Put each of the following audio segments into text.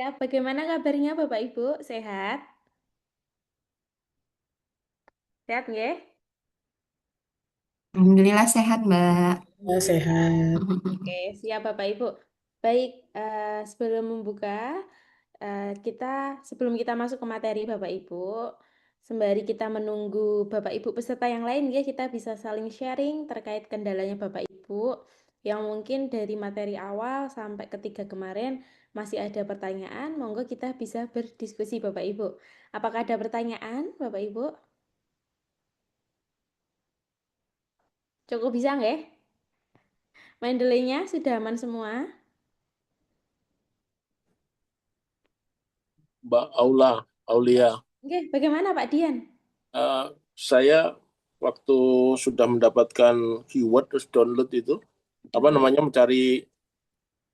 Ya, bagaimana kabarnya Bapak Ibu? Sehat? Sehat nggih? Alhamdulillah sehat, Mbak. Ya, sehat. Oke, siap Bapak Ibu. Baik, sebelum membuka, sebelum kita masuk ke materi Bapak Ibu, sembari kita menunggu Bapak Ibu peserta yang lain ya, kita bisa saling sharing terkait kendalanya Bapak Ibu yang mungkin dari materi awal sampai ketiga kemarin masih ada pertanyaan, monggo kita bisa berdiskusi Bapak Ibu. Apakah ada pertanyaan Bapak Ibu? Cukup bisa nggak? Main delaynya sudah aman semua? Mbak Aulia, Oke, bagaimana Pak Dian? eh, saya waktu sudah mendapatkan keyword terus download itu, apa Mm-mm, namanya mencari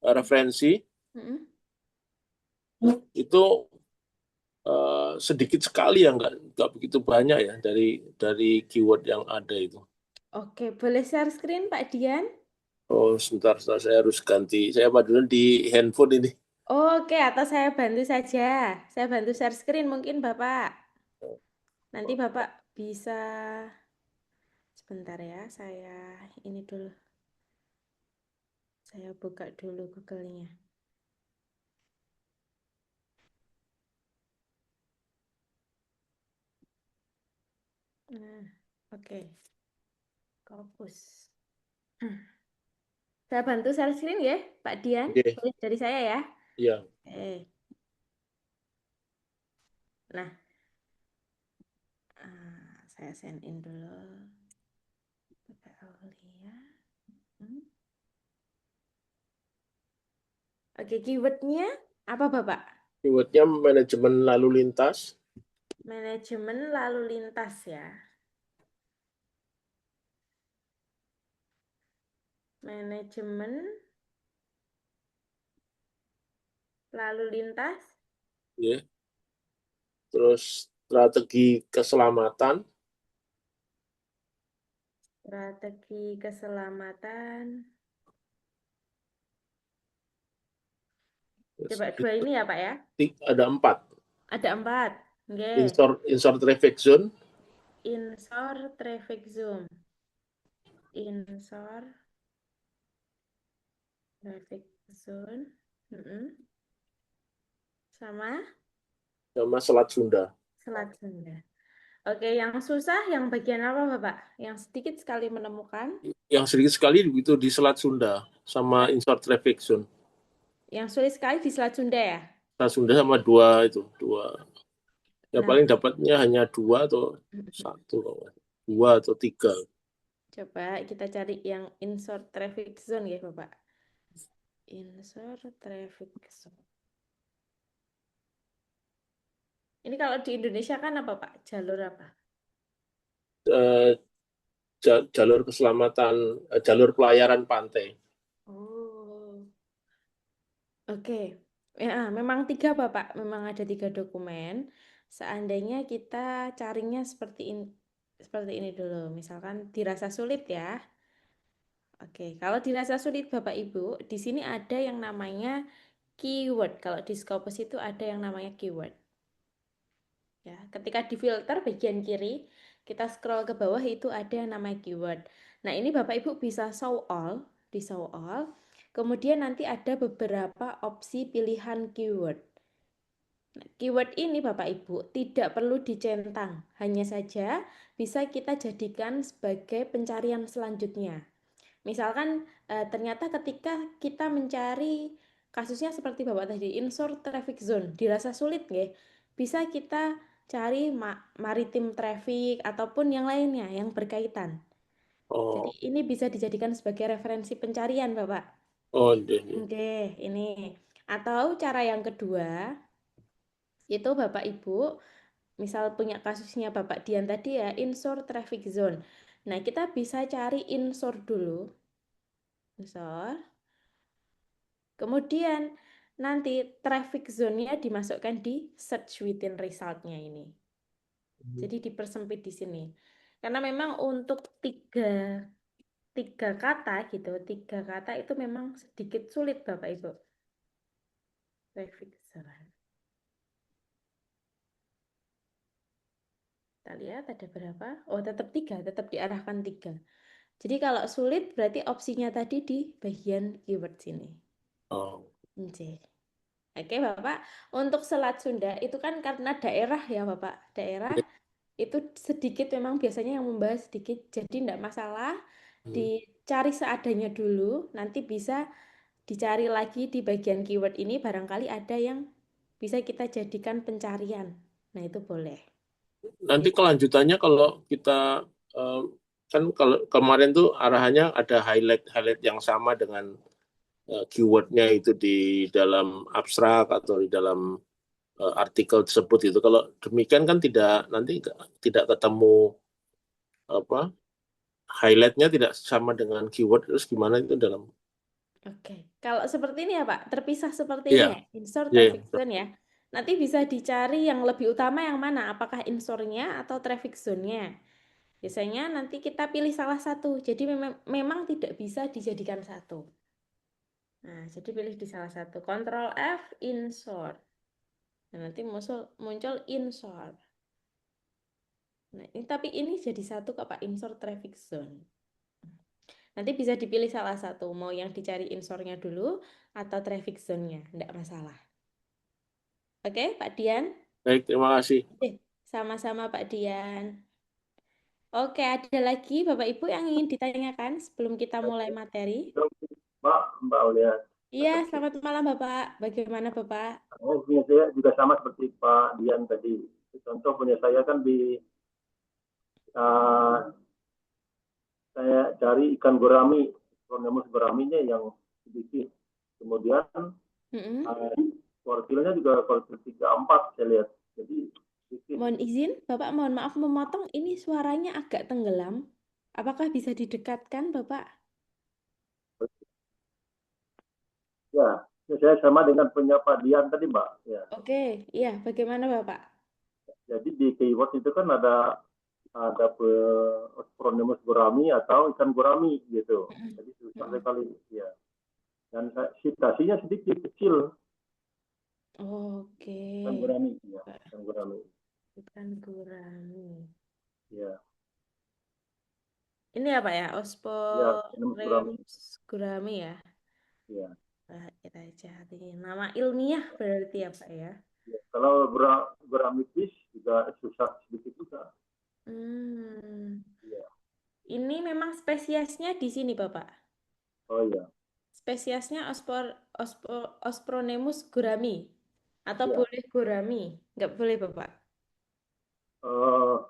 referensi mm-mm. itu sedikit sekali ya, nggak begitu banyak ya dari keyword yang ada itu. Oke, boleh share screen Pak Dian? Oh, sebentar, saya harus ganti. Saya paduan di handphone ini. Oke, atau saya bantu saja. Saya bantu share screen mungkin Bapak. Nanti Bapak bisa sebentar ya, saya ini dulu. Saya buka dulu Google-nya. Nah, oke. Fokus. Saya bantu share screen ya, Pak Dian. Oke, Boleh dari saya ya. ya. Nah, saya send in dulu. Bapak Aulia. Hmm. Oke, keywordnya apa Bapak? Keywordnya manajemen lalu lintas. Manajemen lalu lintas ya. Manajemen lalu lintas, Ya. Terus strategi keselamatan. strategi keselamatan. Terus Coba dua ini ya Pak ya. ada 4. Ada 4. Oke. Insert traffic zone. Insert traffic zone. Insert traffic zone. Mm-mm. Sama Sama Selat Sunda. Selat Sunda. Oke, yang susah yang bagian apa Bapak? Yang sedikit sekali menemukan. Yang sedikit sekali itu di Selat Sunda sama Selat- insert traffic zone. Yang sulit sekali di Selat Sunda ya. Selat Sunda sama dua. Ya Nah, paling dapatnya hanya 2 atau satu, dua atau 3. coba kita cari yang insert traffic zone ya Bapak. Insert traffic zone. Ini kalau di Indonesia kan apa Pak? Jalur apa? Eh, jalur keselamatan, jalur pelayaran pantai. Oh, oke. Ya, memang 3 Bapak. Memang ada 3 dokumen. Seandainya kita carinya seperti ini dulu. Misalkan dirasa sulit ya. Oke, kalau dirasa sulit Bapak Ibu, di sini ada yang namanya keyword. Kalau di Scopus itu ada yang namanya keyword. Ya, ketika di filter bagian kiri, kita scroll ke bawah itu ada yang namanya keyword. Nah, ini Bapak Ibu bisa show all, di show all. Kemudian nanti ada beberapa opsi pilihan keyword. Nah, keyword ini Bapak Ibu tidak perlu dicentang, hanya saja bisa kita jadikan sebagai pencarian selanjutnya. Misalkan ternyata ketika kita mencari kasusnya seperti Bapak tadi, insert traffic zone, dirasa sulit nggih? Bisa kita cari maritim traffic ataupun yang lainnya yang berkaitan. Jadi Oh, ini bisa dijadikan sebagai referensi pencarian, Bapak. oh, iya. Oke, ini. Atau cara yang kedua, itu Bapak Ibu, misal punya kasusnya Bapak Dian tadi ya, insert traffic zone. Nah, kita bisa cari insert dulu. Insert. Kemudian nanti traffic zone-nya dimasukkan di search within result-nya ini. Jadi dipersempit di sini. Karena memang untuk tiga kata gitu, 3 kata itu memang sedikit sulit Bapak Ibu. Traffic Excellent. Kita lihat ada berapa? Oh, tetap tiga, tetap diarahkan tiga. Jadi kalau sulit berarti opsinya tadi di bagian keyword sini. Oh, C. Oke, Bapak. Untuk Selat Sunda itu kan karena daerah ya, Bapak. Daerah ya. itu sedikit memang biasanya yang membahas sedikit. Jadi tidak masalah. Hmm. Dicari seadanya dulu. Nanti bisa dicari lagi di bagian keyword ini. Barangkali ada yang bisa kita jadikan pencarian. Nah, itu boleh. Nanti Ya. kelanjutannya kalau kita eh, kan kalau kemarin tuh arahannya ada highlight-highlight yang sama dengan keywordnya itu di dalam abstrak atau di dalam artikel tersebut itu. Kalau demikian kan tidak nanti tidak ketemu apa highlightnya tidak sama dengan keyword terus gimana itu dalam Oke, kalau seperti ini ya Pak, terpisah seperti ini iya ya, insert iya traffic iya. zone ya. Nanti bisa dicari yang lebih utama yang mana, apakah insortnya atau traffic zone-nya. Biasanya nanti kita pilih salah satu, jadi memang tidak bisa dijadikan satu. Nah, jadi pilih di salah satu. Ctrl F, insert. Nah, nanti muncul insert. Nah, tapi ini jadi satu kok Pak, insert traffic zone. Nanti bisa dipilih salah satu, mau yang dicari insortnya dulu atau traffic zone-nya, tidak masalah. Oke, Pak Dian? Baik, terima kasih. Oke, sama-sama Pak Dian. Oke, ada lagi Bapak Ibu yang ingin ditanyakan sebelum kita mulai materi? Mbak, Mbak Aulia. Iya, selamat malam Bapak. Bagaimana Bapak? Oh, punya saya juga sama seperti Pak Dian tadi. Contoh punya saya kan di uh, saya cari ikan gurami, Pronemus guraminya yang sedikit. Kemudian Mm-mm. kuartilnya juga kuartil 3 4 saya lihat. Jadi sedikit. Mohon izin, Bapak mohon maaf memotong, ini suaranya agak tenggelam. Apakah bisa didekatkan Bapak? Ya, saya sama dengan punya Pak Dian tadi Mbak. Ya, Oke, iya, bagaimana Bapak? jadi di keyword itu kan ada Pronemus gurami atau ikan gurami gitu. Mm-mm. Jadi susah Mm-mm. sekali. Ya. Dan citasinya sedikit kecil Oke, ikan gurami ya ikan gurami ikan gurami. ya Ini apa ya? ya ikan gurami Osporemus gurami ya. ya, Nah, kita cari nama ilmiah berarti ya Pak ya. ya. Kalau gurami fish juga susah sedikit juga Hmm. ya. Ini memang spesiesnya di sini Bapak. Oh ya Spesiesnya Ospronemus gurami. Atau ya. boleh gurami. Nggak boleh Bapak. uh,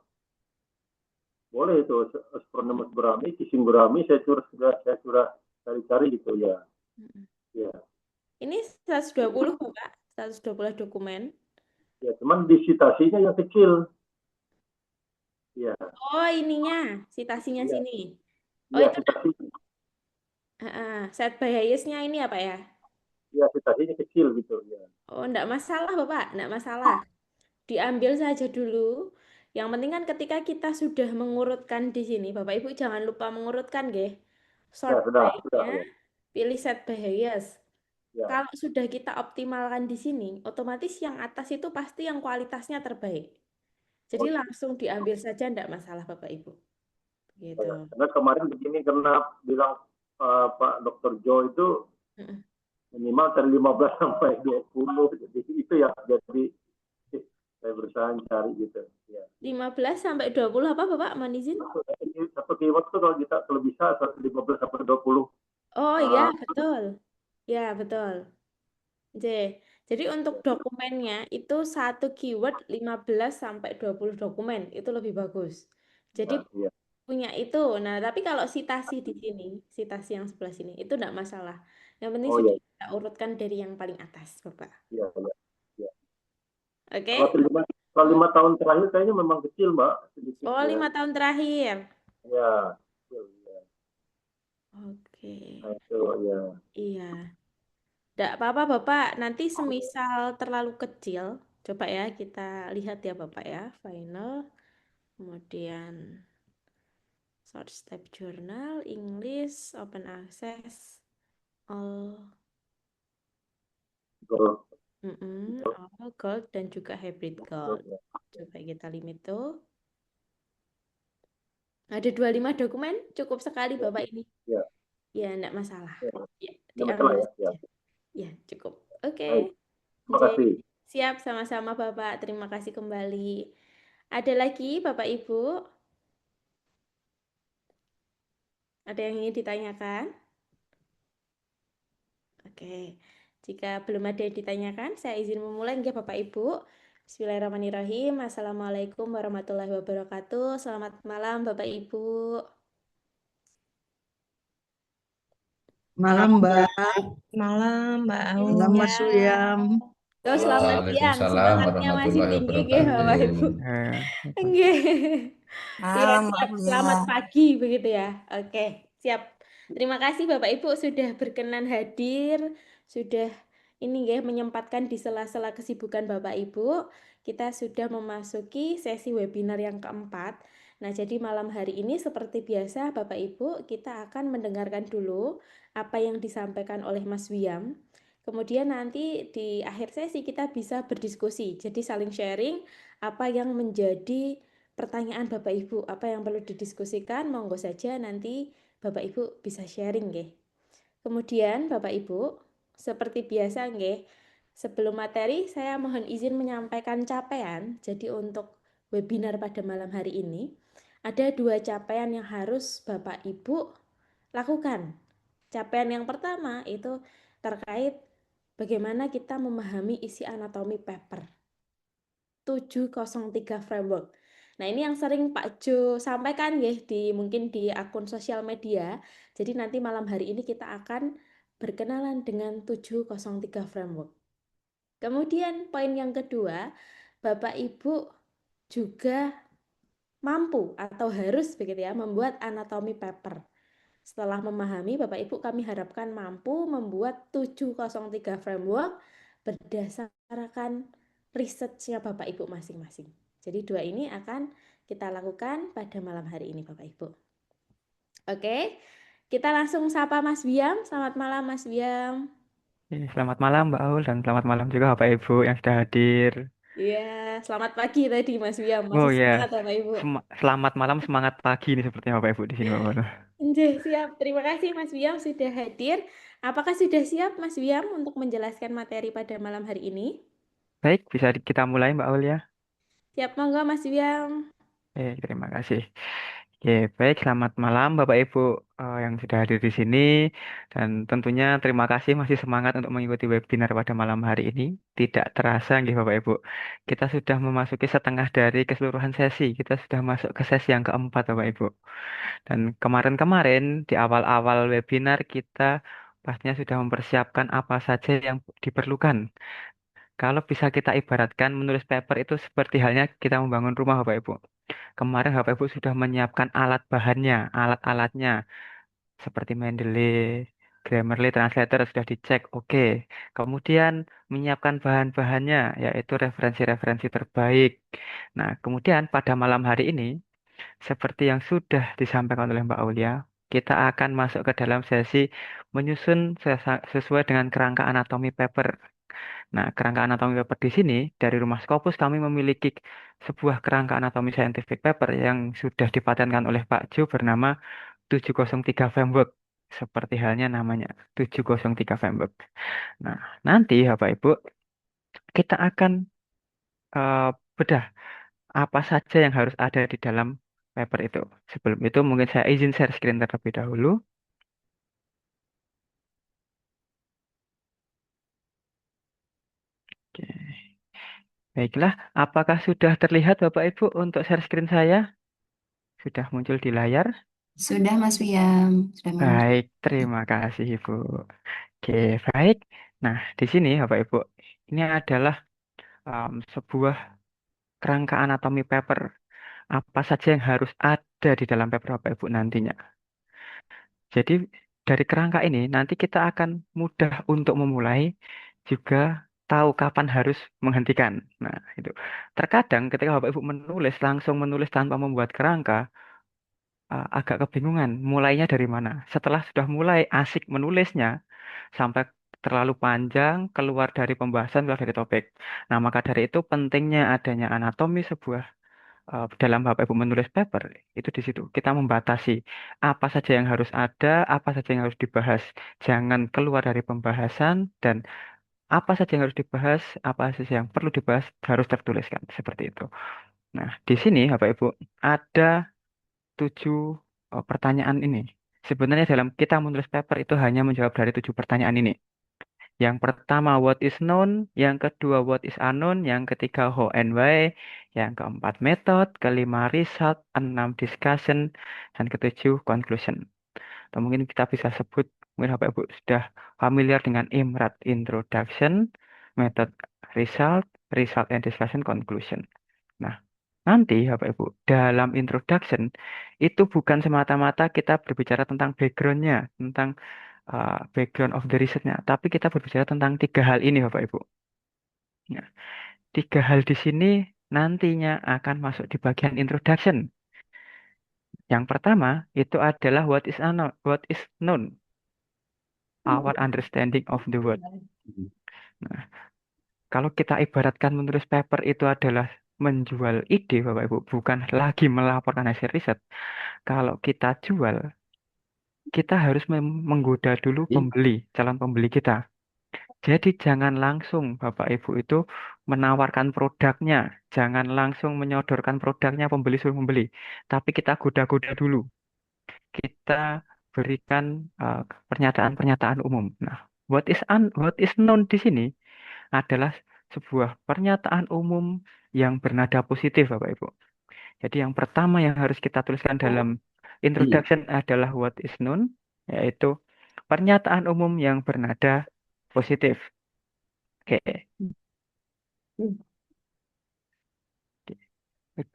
Boleh itu astronomus gurami kissing gurami saya sudah cari-cari gitu ya Mm-mm. ya Ini 120 Bapak. 120 dokumen. ya cuman di citasinya yang kecil ya Oh ininya. Citasinya ya sini. Oh ya itu citasi set biasnya ini apa ya? ya citasinya kecil gitu ya Oh enggak masalah Bapak. Enggak masalah. Diambil saja dulu. Yang penting kan ketika kita sudah mengurutkan di sini, Bapak Ibu jangan lupa mengurutkan, nggih. ya Sort sudah by-nya, ya pilih set by highest. ya Kalau sudah kita optimalkan di sini, otomatis yang atas itu pasti yang kualitasnya terbaik. Jadi oh, langsung diambil saja, enggak masalah Bapak Ibu. oh Gitu. ya. Karena kemarin begini karena bilang Pak Dokter Joe itu Mm-mm. minimal dari 15 sampai 20 jadi itu ya jadi saya berusaha cari gitu ya 15 sampai 20 apa Bapak? Mohon izin. satu keyword tuh kalau bisa 15 sampai 20 Oh iya, uh, betul. Ya, betul. J. Jadi untuk ya, dokumennya itu satu keyword 15 sampai 20 dokumen itu lebih bagus. Jadi ya, ya. punya itu. Nah, tapi kalau sitasi di sini, sitasi yang sebelah sini itu enggak masalah. Yang penting Oh sudah ya, kita urutkan dari yang paling atas, Bapak. ya, ya, ya. Kalau Oke? 5 tahun terakhir kayaknya memang kecil mbak sedikit Oh, ya 5 tahun terakhir. ya, ya. Oke. Nah, itu ya Iya. Enggak apa-apa, Bapak. Nanti semisal terlalu kecil, coba ya kita lihat ya, Bapak ya. Final. Kemudian Source Type Journal, English, Open Access, all. betul. All gold dan juga hybrid gold. Coba kita limit tuh. Ada 25 dokumen, cukup sekali Bapak ini. Ya, Ya, enggak masalah. ya. Ya, Tidak masalah diambil ya. Ya. saja. Ya, cukup. Oke. Baik. Terima Oke. kasih. Siap, sama-sama Bapak. Terima kasih kembali. Ada lagi Bapak Ibu? Ada yang ingin ditanyakan? Oke. Jika belum ada yang ditanyakan, saya izin memulai ya Bapak Ibu. Bismillahirrahmanirrahim. Assalamualaikum warahmatullahi wabarakatuh. Selamat malam Bapak Ibu. Malam, Mbak. Malam, Mbak Aul. Malam, Mas Ya. Uyam. Oh, selamat siang. Waalaikumsalam Semangatnya masih warahmatullahi tinggi nggih Bapak Ibu. wabarakatuh. Nggih. Iya, Malam, Mbak siap. Uya. Selamat pagi begitu ya. Oke, siap. Terima kasih Bapak Ibu sudah berkenan hadir, sudah ini ya menyempatkan di sela-sela kesibukan Bapak Ibu. Kita sudah memasuki sesi webinar yang keempat. Nah, jadi malam hari ini seperti biasa Bapak Ibu, kita akan mendengarkan dulu apa yang disampaikan oleh Mas Wiam. Kemudian nanti di akhir sesi kita bisa berdiskusi. Jadi saling sharing apa yang menjadi pertanyaan Bapak Ibu, apa yang perlu didiskusikan, monggo saja nanti Bapak Ibu bisa sharing nggih. Kemudian Bapak Ibu, seperti biasa nggih, sebelum materi saya mohon izin menyampaikan capaian. Jadi untuk webinar pada malam hari ini ada 2 capaian yang harus Bapak Ibu lakukan. Capaian yang pertama itu terkait bagaimana kita memahami isi anatomi paper 703 framework. Nah, ini yang sering Pak Jo sampaikan ya mungkin di akun sosial media. Jadi nanti malam hari ini kita akan berkenalan dengan 703 framework. Kemudian poin yang kedua, Bapak Ibu juga mampu atau harus begitu ya membuat anatomi paper. Setelah memahami, Bapak Ibu kami harapkan mampu membuat 703 framework berdasarkan risetnya Bapak Ibu masing-masing. Jadi 2 ini akan kita lakukan pada malam hari ini Bapak Ibu. Oke, kita langsung sapa Mas Wiam. Selamat malam Mas Wiam. Selamat malam, Mbak Aul, dan selamat malam juga Bapak Ibu yang sudah hadir. Iya, selamat pagi tadi Mas Wiam. Oh Masih ya, semangat Bapak Ibu. selamat malam, semangat pagi nih sepertinya Bapak Ibu di sini, Bapak Aul. Siap. Terima kasih Mas Wiam sudah hadir. Apakah sudah siap Mas Wiam untuk menjelaskan materi pada malam hari ini? Baik, bisa kita mulai Mbak Aul ya. Siap, monggo Mas Wiam. Terima kasih. Oke, baik, selamat malam Bapak Ibu yang sudah hadir di sini. Dan tentunya terima kasih masih semangat untuk mengikuti webinar pada malam hari ini. Tidak terasa nggih Bapak Ibu, kita sudah memasuki setengah dari keseluruhan sesi. Kita sudah masuk ke sesi yang keempat Bapak Ibu. Dan kemarin-kemarin di awal-awal webinar kita pastinya sudah mempersiapkan apa saja yang diperlukan. Kalau bisa kita ibaratkan menulis paper itu seperti halnya kita membangun rumah Bapak Ibu. Kemarin Bapak Ibu sudah menyiapkan alat bahannya, alat-alatnya seperti Mendeley, Grammarly, Translator sudah dicek, oke. Kemudian menyiapkan bahan-bahannya, yaitu referensi-referensi terbaik. Nah, kemudian pada malam hari ini, seperti yang sudah disampaikan oleh Mbak Aulia, kita akan masuk ke dalam sesi menyusun sesuai dengan kerangka anatomi paper. Nah, kerangka anatomi paper di sini dari Rumah Scopus kami memiliki sebuah kerangka anatomi scientific paper yang sudah dipatenkan oleh Pak Jo bernama 703 framework. Seperti halnya namanya 703 framework. Nah, nanti Bapak Ibu kita akan eh, bedah apa saja yang harus ada di dalam paper itu. Sebelum itu mungkin saya izin share screen terlebih dahulu. Oke. Baiklah, apakah sudah terlihat Bapak Ibu untuk share screen saya? Sudah muncul di layar? Sudah, Mas Wiam. Sudah muncul. Baik, terima kasih Ibu. Oke, baik. Nah, di sini Bapak Ibu, ini adalah sebuah kerangka anatomi paper. Apa saja yang harus ada di dalam paper Bapak Ibu nantinya. Jadi dari kerangka ini nanti kita akan mudah untuk memulai, juga tahu kapan harus menghentikan. Nah, itu. Terkadang ketika Bapak Ibu menulis, langsung menulis tanpa membuat kerangka, agak kebingungan mulainya dari mana. Setelah sudah mulai asik menulisnya, sampai terlalu panjang, keluar dari pembahasan, keluar dari topik. Nah, maka dari itu pentingnya adanya anatomi sebuah dalam Bapak Ibu menulis paper itu di situ kita membatasi apa saja yang harus ada, apa saja yang harus dibahas. Jangan keluar dari pembahasan dan apa saja yang harus dibahas, apa saja yang perlu dibahas harus tertuliskan seperti itu. Nah, di sini Bapak Ibu ada 7 pertanyaan ini. Sebenarnya dalam kita menulis paper itu hanya menjawab dari 7 pertanyaan ini. Yang pertama, what is known. Yang kedua, what is unknown. Yang ketiga, how and why. Yang keempat, method. Kelima, result. Enam, discussion. Dan ketujuh, conclusion. Atau mungkin kita bisa sebut, mungkin Bapak Ibu sudah familiar dengan IMRAT, introduction, method, result and discussion, conclusion. Nah, nanti Bapak Ibu, dalam introduction, itu bukan semata-mata kita berbicara tentang background-nya, tentang background of the research-nya, tapi kita berbicara tentang 3 hal ini, Bapak Ibu. Nah, 3 hal di sini nantinya akan masuk di bagian introduction. Yang pertama itu adalah what is known, our understanding of the world. Nah, kalau kita ibaratkan menulis paper itu adalah menjual ide, Bapak Ibu, bukan lagi melaporkan hasil riset. Kalau kita jual, kita harus menggoda dulu pembeli, calon pembeli kita. Jadi jangan langsung Bapak Ibu itu menawarkan produknya, jangan langsung menyodorkan produknya pembeli suruh membeli, tapi kita goda-goda dulu. Kita berikan pernyataan-pernyataan umum. Nah, what is known di sini adalah sebuah pernyataan umum yang bernada positif, Bapak Ibu. Jadi yang pertama yang harus kita tuliskan dalam introduction adalah what is known, yaitu pernyataan umum yang bernada positif. Oke.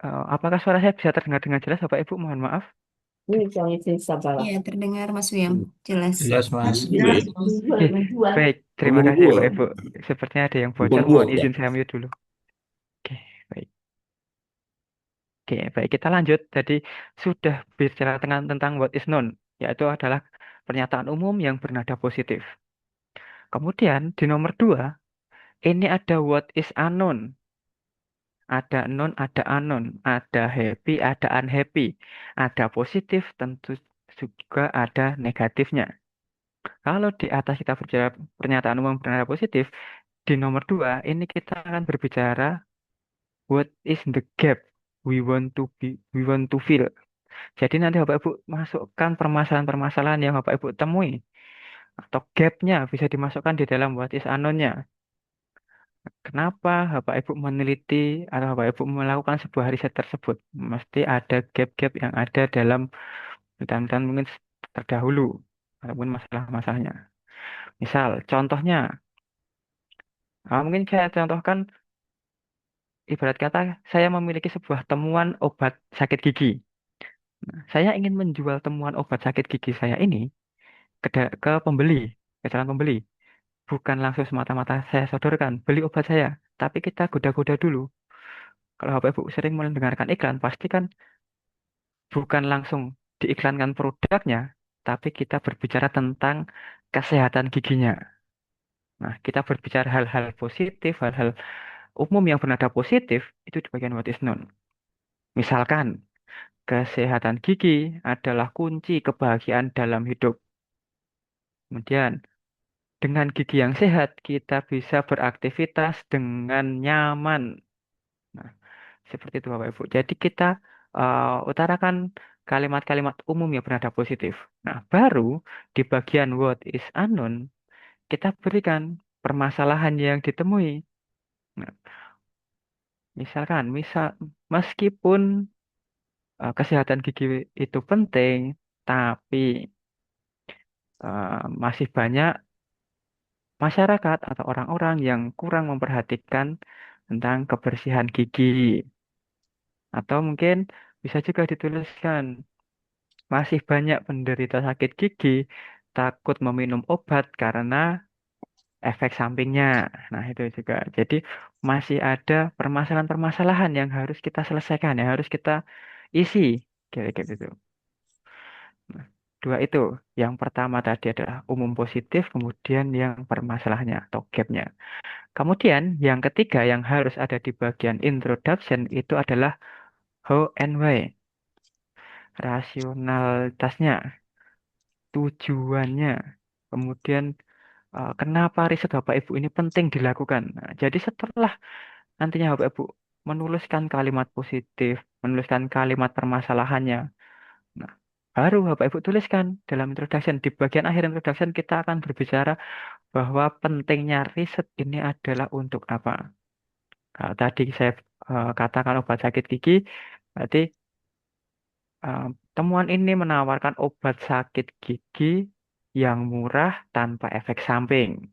Apakah suara saya bisa terdengar dengan jelas, Bapak Ibu? Mohon maaf. Iya, terdengar Mas Wiam. Jelas. Jelas, Mas. Oke, baik. Terima kasih, Bapak Ibu. Sepertinya ada yang bocor. Mohon izin saya mute dulu. Oke, baik. Oke, baik. Kita lanjut. Jadi sudah bicara tentang what is known, yaitu adalah pernyataan umum yang bernada positif. Kemudian di nomor 2, ini ada what is unknown. Ada known, ada unknown, ada happy, ada unhappy, ada positif, tentu juga ada negatifnya. Kalau di atas kita berbicara pernyataan umum bernada positif, di nomor 2 ini kita akan berbicara what is the gap we want to fill. Jadi nanti Bapak Ibu masukkan permasalahan-permasalahan yang Bapak Ibu temui atau gapnya bisa dimasukkan di dalam what is unknown-nya. Kenapa Bapak Ibu meneliti atau Bapak Ibu melakukan sebuah riset tersebut? Mesti ada gap-gap yang ada dalam penelitian mungkin terdahulu ataupun masalah-masalahnya. Misal, contohnya, mungkin saya contohkan ibarat kata saya memiliki sebuah temuan obat sakit gigi. Nah, saya ingin menjual temuan obat sakit gigi saya ini ke pembeli, ke calon pembeli. Bukan langsung semata-mata saya sodorkan, beli obat saya. Tapi kita goda-goda dulu. Kalau Bapak Ibu sering mendengarkan iklan, pasti kan bukan langsung diiklankan produknya, tapi kita berbicara tentang kesehatan giginya. Nah, kita berbicara hal-hal positif, hal-hal umum yang bernada positif, itu di bagian what is known. Misalkan, kesehatan gigi adalah kunci kebahagiaan dalam hidup. Kemudian, dengan gigi yang sehat, kita bisa beraktivitas dengan nyaman. Nah, seperti itu Bapak Ibu. Jadi kita utarakan kalimat-kalimat umum yang bernada positif. Nah, baru di bagian what is unknown, kita berikan permasalahan yang ditemui. Nah, misal, meskipun kesehatan gigi itu penting, tapi masih banyak masyarakat atau orang-orang yang kurang memperhatikan tentang kebersihan gigi. Atau mungkin bisa juga dituliskan, masih banyak penderita sakit gigi takut meminum obat karena efek sampingnya. Nah, itu juga. Jadi masih ada permasalahan-permasalahan yang harus kita selesaikan, yang harus kita isi. Kira-kira gitu. Nah, dua itu. Yang pertama tadi adalah umum positif, kemudian yang permasalahannya atau gapnya. Kemudian yang ketiga yang harus ada di bagian introduction itu adalah how and why. Rasionalitasnya, tujuannya, kemudian kenapa riset Bapak Ibu ini penting dilakukan. Nah, jadi setelah nantinya Bapak Ibu menuliskan kalimat positif, menuliskan kalimat permasalahannya, nah, baru Bapak Ibu tuliskan dalam introduction. Di bagian akhir introduction kita akan berbicara bahwa pentingnya riset ini adalah untuk apa. Kalau tadi saya katakan obat sakit gigi, berarti eh, temuan ini menawarkan obat sakit gigi yang murah tanpa efek samping.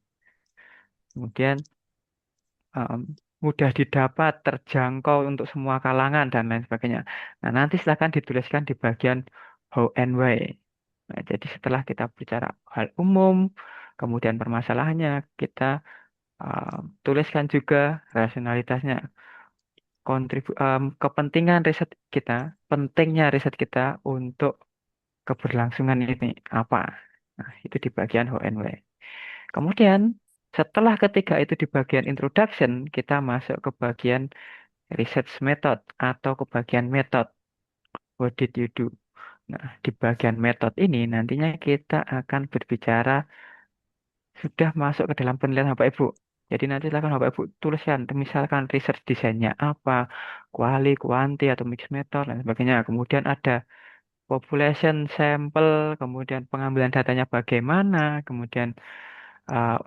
Kemudian em, mudah didapat, terjangkau untuk semua kalangan dan lain sebagainya. Nah, nanti silakan dituliskan di bagian how and why. Nah, jadi setelah kita bicara hal umum, kemudian permasalahannya, kita tuliskan juga rasionalitasnya, kepentingan riset kita, pentingnya riset kita untuk keberlangsungan ini apa. Nah, itu di bagian how and why. Kemudian setelah ketiga itu di bagian introduction, kita masuk ke bagian research method atau ke bagian method. What did you do? Nah, di bagian method ini nantinya kita akan berbicara sudah masuk ke dalam penelitian Bapak Ibu. Jadi nanti silakan Bapak Ibu tuliskan, misalkan research desainnya apa, kuali, kuanti, atau mixed method, dan sebagainya. Kemudian ada population sampel, kemudian pengambilan datanya bagaimana, kemudian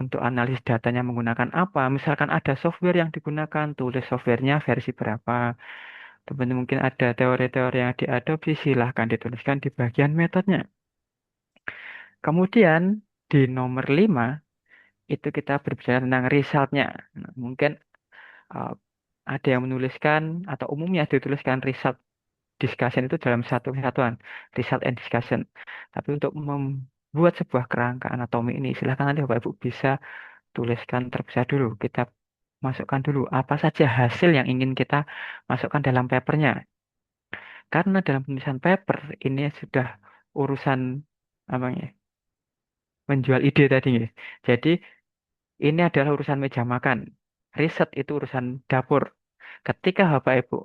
untuk analisis datanya menggunakan apa. Misalkan ada software yang digunakan, tulis softwarenya versi berapa. Teman-teman mungkin ada teori-teori yang diadopsi, silahkan dituliskan di bagian metodenya. Kemudian di nomor 5 itu kita berbicara tentang resultnya. Nah, mungkin uh, ada yang menuliskan atau umumnya dituliskan result discussion itu dalam satu kesatuan, result and discussion. Tapi untuk membuat sebuah kerangka anatomi ini, silahkan nanti Bapak Ibu bisa tuliskan terpisah dulu. Kita masukkan dulu apa saja hasil yang ingin kita masukkan dalam papernya. Karena dalam penulisan paper ini sudah urusan apa ya, menjual ide tadi ya. Jadi ini adalah urusan meja makan. Riset itu urusan dapur. Ketika Bapak Ibu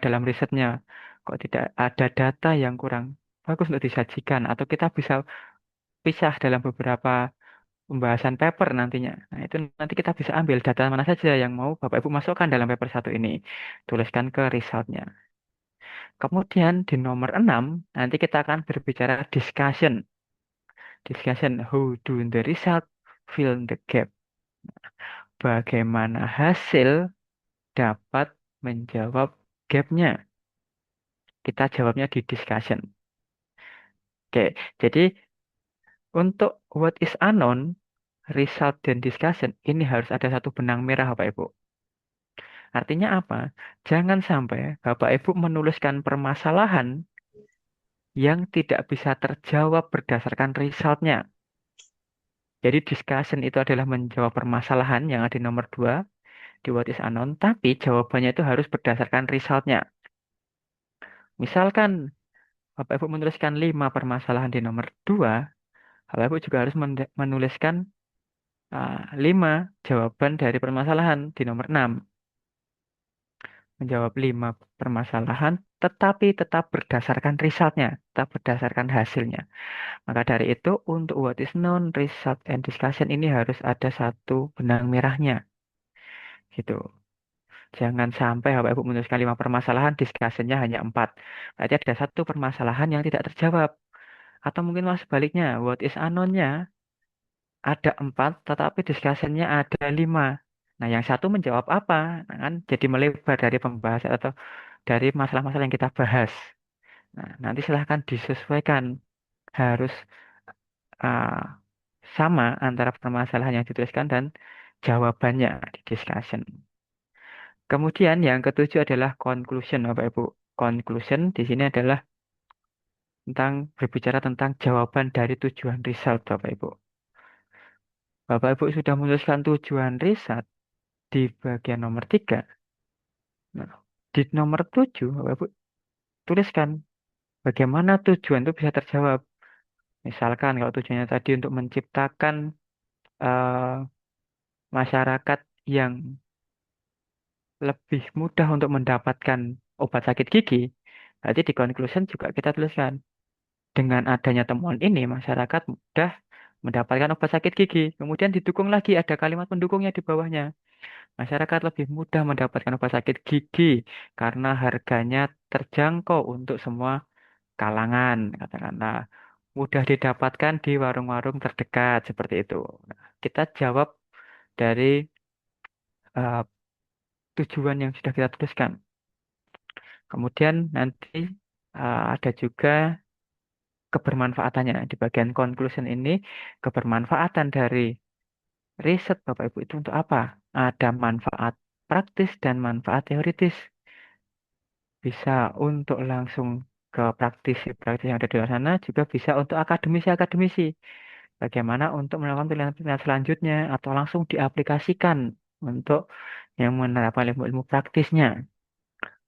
dalam risetnya kok tidak ada data yang kurang bagus untuk disajikan atau kita bisa pisah dalam beberapa pembahasan paper nantinya. Nah, itu nanti kita bisa ambil data mana saja yang mau Bapak Ibu masukkan dalam paper satu ini. Tuliskan ke resultnya. Kemudian di nomor 6 nanti kita akan berbicara discussion. Discussion how do the result fill the gap. Bagaimana hasil dapat menjawab gapnya. Kita jawabnya di discussion. Oke, jadi untuk what is unknown, result dan discussion ini harus ada satu benang merah Bapak Ibu. Artinya apa? Jangan sampai Bapak Ibu menuliskan permasalahan yang tidak bisa terjawab berdasarkan resultnya. Jadi discussion itu adalah menjawab permasalahan yang ada di nomor 2 di what is unknown, tapi jawabannya itu harus berdasarkan resultnya. Misalkan Bapak Ibu menuliskan 5 permasalahan di nomor 2, Bapak Ibu juga harus menuliskan 5 jawaban dari permasalahan di nomor 6. Menjawab 5 permasalahan, tetapi tetap berdasarkan resultnya, tetap berdasarkan hasilnya. Maka dari itu, untuk what is known, result, and discussion ini harus ada satu benang merahnya. Gitu. Jangan sampai Bapak Ibu menuliskan 5 permasalahan, discussion-nya hanya 4. Berarti ada satu permasalahan yang tidak terjawab. Atau mungkin malah sebaliknya, what is unknown-nya ada 4, tetapi discussion-nya ada 5. Nah, yang satu menjawab apa? Nah, kan jadi melebar dari pembahasan atau dari masalah-masalah yang kita bahas. Nah, nanti silahkan disesuaikan. Harus uh, sama antara permasalahan yang dituliskan dan jawabannya di discussion. Kemudian yang ketujuh adalah conclusion, Bapak Ibu. Conclusion di sini adalah tentang berbicara tentang jawaban dari tujuan result, Bapak Ibu. Bapak Ibu sudah menuliskan tujuan riset di bagian nomor 3. Nah, di nomor 7, Bapak Ibu tuliskan bagaimana tujuan itu bisa terjawab. Misalkan kalau tujuannya tadi untuk menciptakan eh, masyarakat yang lebih mudah untuk mendapatkan obat sakit gigi, berarti di conclusion juga kita tuliskan dengan adanya temuan ini masyarakat mudah mendapatkan obat sakit gigi. Kemudian didukung lagi ada kalimat pendukungnya di bawahnya. Masyarakat lebih mudah mendapatkan obat sakit gigi karena harganya terjangkau untuk semua kalangan, katakanlah mudah didapatkan di warung-warung terdekat seperti itu. Nah, kita jawab dari eh, tujuan yang sudah kita tuliskan. Kemudian nanti ada juga kebermanfaatannya. Di bagian conclusion ini, kebermanfaatan dari riset Bapak Ibu itu untuk apa? Ada manfaat praktis dan manfaat teoritis. Bisa untuk langsung ke praktisi-praktisi yang ada di luar sana, juga bisa untuk akademisi-akademisi. Bagaimana untuk melakukan pilihan-pilihan selanjutnya atau langsung diaplikasikan untuk yang menerapkan ilmu-ilmu praktisnya.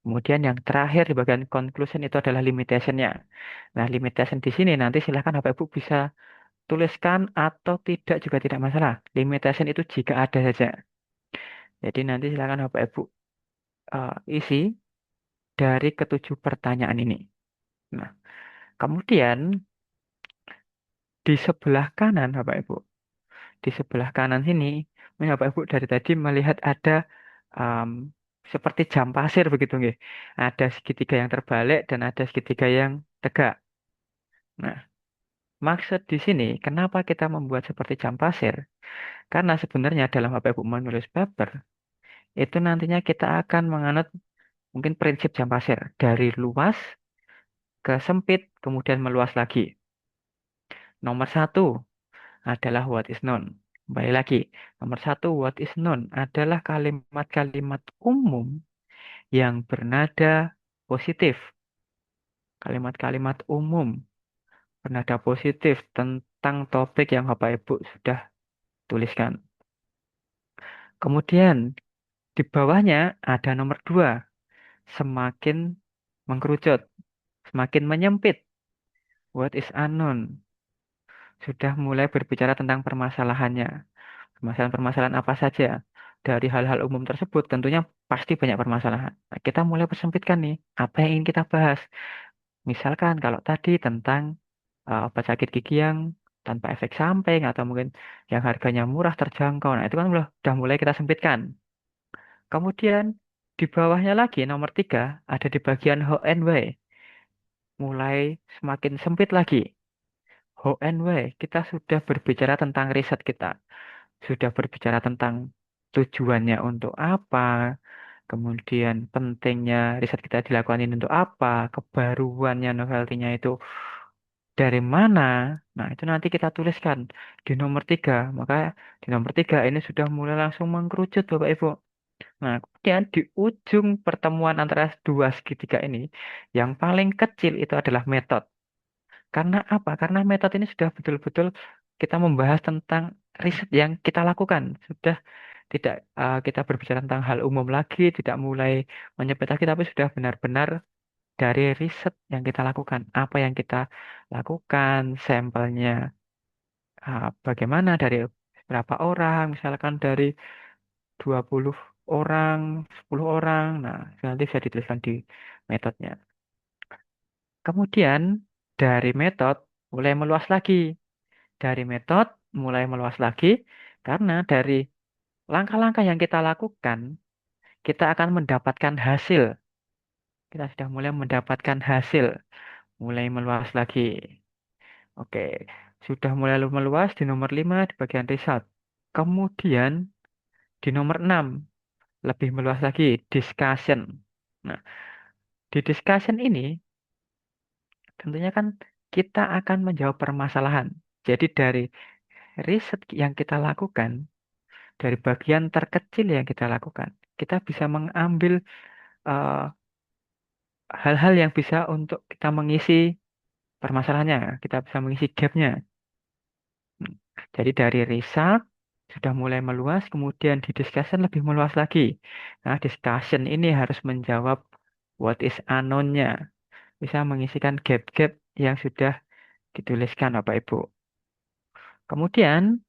Kemudian yang terakhir di bagian conclusion itu adalah limitation-nya. Nah, limitation di sini nanti silakan Bapak Ibu bisa tuliskan atau tidak juga tidak masalah. Limitation itu jika ada saja. Jadi nanti silakan Bapak Ibu isi dari ketujuh pertanyaan ini. Nah, kemudian di sebelah kanan Bapak Ibu, di sebelah kanan sini, ini Bapak Ibu dari tadi melihat ada um, seperti jam pasir begitu nggih. Ada segitiga yang terbalik dan ada segitiga yang tegak. Nah, maksud di sini kenapa kita membuat seperti jam pasir? Karena sebenarnya dalam Bapak Ibu menulis paper itu nantinya kita akan menganut mungkin prinsip jam pasir dari luas ke sempit kemudian meluas lagi. Nomor satu adalah what is known. Kembali lagi, nomor satu what is known adalah kalimat-kalimat umum yang bernada positif. Kalimat-kalimat umum bernada positif tentang topik yang Bapak Ibu sudah tuliskan. Kemudian di bawahnya ada nomor dua, semakin mengkerucut, semakin menyempit. What is unknown? Sudah mulai berbicara tentang permasalahannya. Permasalahan-permasalahan apa saja? Dari hal-hal umum tersebut tentunya pasti banyak permasalahan. Nah, kita mulai persempitkan nih, apa yang ingin kita bahas. Misalkan kalau tadi tentang obat sakit gigi yang tanpa efek samping atau mungkin yang harganya murah terjangkau. Nah, itu kan udah mulai kita sempitkan. Kemudian di bawahnya lagi nomor tiga ada di bagian how and why. Mulai semakin sempit lagi. How and why. Kita sudah berbicara tentang riset kita. Sudah berbicara tentang tujuannya untuk apa, kemudian pentingnya riset kita dilakukan ini untuk apa, kebaruannya novelty-nya itu dari mana. Nah, itu nanti kita tuliskan di nomor tiga. Maka di nomor tiga ini sudah mulai langsung mengkerucut Bapak Ibu. Nah, kemudian di ujung pertemuan antara dua segitiga ini, yang paling kecil itu adalah metode. Karena apa? Karena metode ini sudah betul-betul kita membahas tentang riset yang kita lakukan. Sudah tidak kita berbicara tentang hal umum lagi, tidak mulai menyepet lagi, tapi sudah benar-benar dari riset yang kita lakukan. Apa yang kita lakukan, sampelnya bagaimana dari berapa orang, misalkan dari 20 orang, 10 orang. Nah, nanti bisa dituliskan di metodenya. Kemudian dari metode mulai meluas lagi. Dari metode mulai meluas lagi karena dari langkah-langkah yang kita lakukan, kita akan mendapatkan hasil. Kita sudah mulai mendapatkan hasil, mulai meluas lagi. Oke, sudah mulai meluas di nomor 5 di bagian riset. Kemudian di nomor 6 lebih meluas lagi, discussion. Nah, di discussion ini tentunya kan kita akan menjawab permasalahan. Jadi dari riset yang kita lakukan, dari bagian terkecil yang kita lakukan, kita bisa mengambil eh, hal-hal yang bisa untuk kita mengisi permasalahannya, kita bisa mengisi gapnya. Hmm. Jadi dari riset sudah mulai meluas, kemudian di discussion lebih meluas lagi. Nah, discussion ini harus menjawab what is unknown-nya, bisa mengisikan gap-gap yang sudah dituliskan Bapak Ibu. Kemudian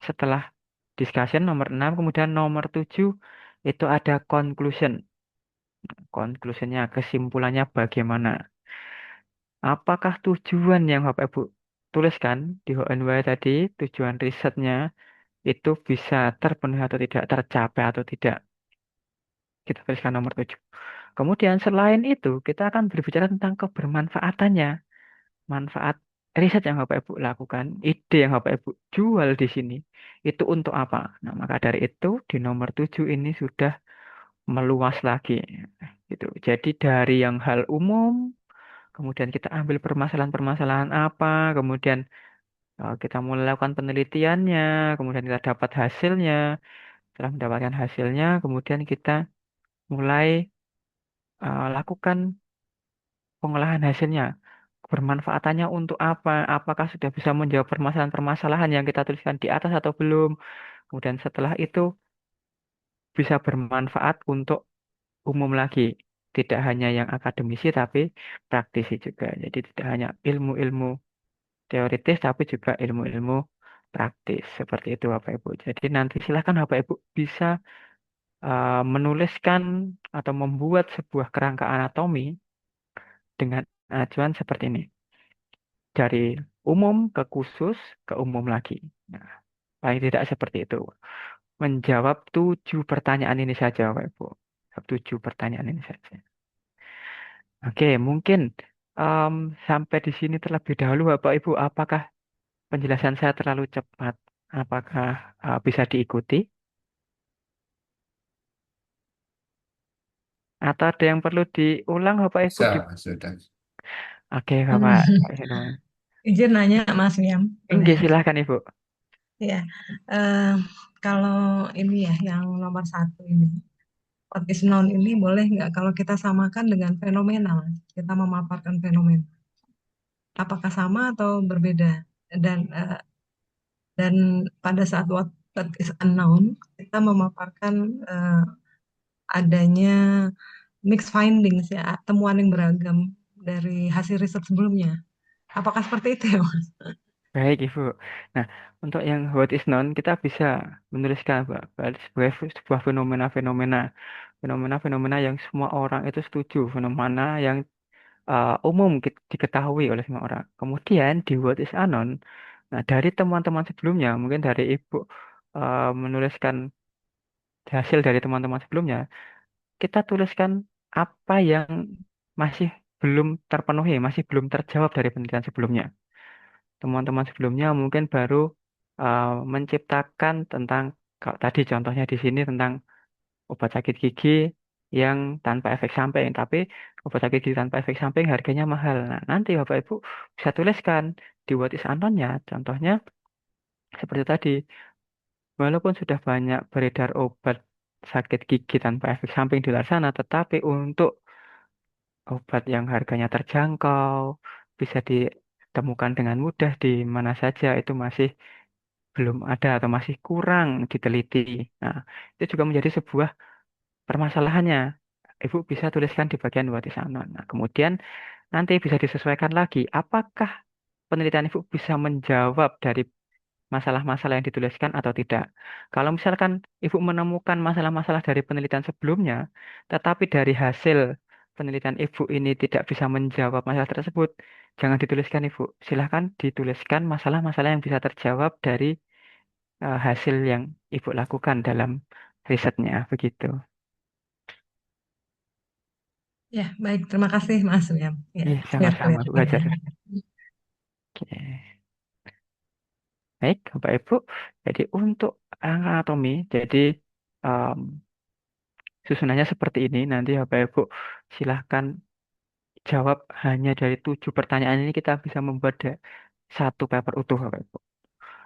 setelah discussion nomor 6, kemudian nomor 7 itu ada conclusion. Conclusionnya, kesimpulannya bagaimana? Apakah tujuan yang Bapak Ibu tuliskan di HNW tadi, tujuan risetnya itu bisa terpenuhi atau tidak, tercapai atau tidak? Kita tuliskan nomor 7. Kemudian selain itu, kita akan berbicara tentang kebermanfaatannya. Manfaat riset yang Bapak Ibu lakukan, ide yang Bapak Ibu jual di sini, itu untuk apa? Nah, maka dari itu di nomor 7 ini sudah meluas lagi. Gitu. Jadi dari yang hal umum, kemudian kita ambil permasalahan-permasalahan apa, kemudian kita mulai lakukan penelitiannya, kemudian kita dapat hasilnya. Setelah mendapatkan hasilnya, kemudian kita mulai lakukan pengolahan hasilnya. Bermanfaatannya untuk apa? Apakah sudah bisa menjawab permasalahan-permasalahan yang kita tuliskan di atas atau belum? Kemudian setelah itu bisa bermanfaat untuk umum lagi. Tidak hanya yang akademisi, tapi praktisi juga. Jadi tidak hanya ilmu-ilmu teoritis, tapi juga ilmu-ilmu praktis. Seperti itu Bapak Ibu. Jadi nanti silakan Bapak Ibu bisa menuliskan atau membuat sebuah kerangka anatomi dengan acuan seperti ini. Dari umum ke khusus ke umum lagi. Nah, paling tidak seperti itu. Menjawab 7 pertanyaan ini saja, Bapak Ibu. 7 pertanyaan ini saja. Oke, mungkin em, sampai di sini terlebih dahulu, Bapak Ibu. Apakah penjelasan saya terlalu cepat? Apakah bisa diikuti? Atau ada yang perlu diulang, Bapak Ibu? Sudah. Oke, Hmm. Bapak. Heru. Izin nanya Mas Wiam, boleh Oke, ya? silahkan Ibu. Ya, eh, kalau ini ya yang nomor 1 ini, what is known ini boleh nggak kalau kita samakan dengan fenomena, Mas? Kita memaparkan fenomena. Apakah sama atau berbeda? Dan eh, dan pada saat what is unknown, kita memaparkan adanya mixed findings ya, temuan yang beragam dari hasil riset sebelumnya. Apakah seperti itu ya, Mas? Baik, Ibu. Nah, untuk yang what is known, kita bisa menuliskan Pak, sebagai sebuah fenomena-fenomena. Fenomena-fenomena yang semua orang itu setuju. Fenomena yang umum diketahui oleh semua orang. Kemudian di what is unknown, nah dari teman-teman sebelumnya, mungkin dari Ibu menuliskan hasil dari teman-teman sebelumnya, kita tuliskan apa yang masih belum terpenuhi, masih belum terjawab dari penelitian sebelumnya. Teman-teman sebelumnya mungkin baru menciptakan tentang, kalau tadi contohnya di sini tentang obat sakit gigi yang tanpa efek samping, tapi obat sakit gigi tanpa efek samping harganya mahal. Nah, nanti Bapak Ibu bisa tuliskan di what is unknown-nya, contohnya seperti tadi, walaupun sudah banyak beredar obat sakit gigi tanpa efek samping di luar sana, tetapi untuk obat yang harganya terjangkau, bisa ditemukan dengan mudah di mana saja, itu masih belum ada atau masih kurang diteliti. Nah, itu juga menjadi sebuah permasalahannya. Ibu bisa tuliskan di bagian what is unknown. Nah, kemudian nanti bisa disesuaikan lagi, apakah penelitian Ibu bisa menjawab dari masalah-masalah yang dituliskan atau tidak. Kalau misalkan Ibu menemukan masalah-masalah dari penelitian sebelumnya, tetapi dari hasil penelitian Ibu ini tidak bisa menjawab masalah tersebut, jangan dituliskan Ibu. Silahkan dituliskan masalah-masalah yang bisa terjawab dari hasil yang Ibu lakukan dalam risetnya, begitu. Ya, baik. Terima kasih, Mas Wiam. Ya, biar Sama-sama Bu kelihatan. Hajar. Oke. Baik, Bapak Ibu. Jadi untuk anatomi, jadi em, susunannya seperti ini. Nanti Bapak Ibu silahkan jawab hanya dari 7 pertanyaan ini kita bisa membuat satu paper utuh Bapak Ibu.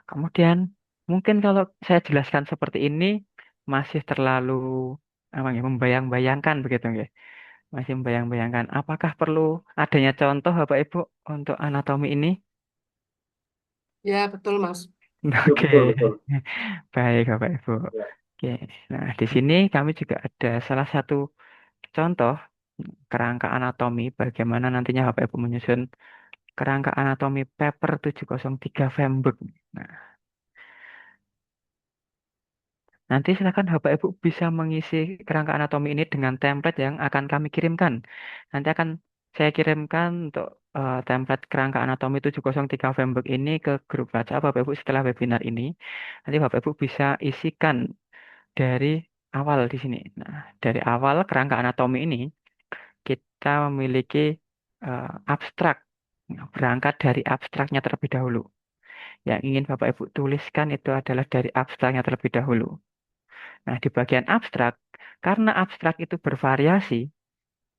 Kemudian mungkin kalau saya jelaskan seperti ini masih terlalu apa ya, membayang-bayangkan begitu ya. Masih membayang-bayangkan. Apakah perlu adanya contoh Bapak Ibu untuk anatomi ini? Ya, betul, Mas. Ya, Oke, betul betul. baik Bapak Ibu. Ya. Oke, nah di sini kami juga ada salah satu contoh kerangka anatomi bagaimana nantinya Bapak Ibu menyusun kerangka anatomi paper 703 Feinberg. Nah, nanti silakan Bapak Ibu bisa mengisi kerangka anatomi ini dengan template yang akan kami kirimkan. Nanti akan saya kirimkan untuk template kerangka anatomi 703 Feinberg ini ke grup WhatsApp Bapak Ibu setelah webinar ini. Nanti Bapak Ibu bisa isikan dari awal di sini. Nah, dari awal kerangka anatomi ini kita memiliki abstrak. Nah, berangkat dari abstraknya terlebih dahulu. Yang ingin Bapak Ibu tuliskan itu adalah dari abstraknya terlebih dahulu. Nah, di bagian abstrak, karena abstrak itu bervariasi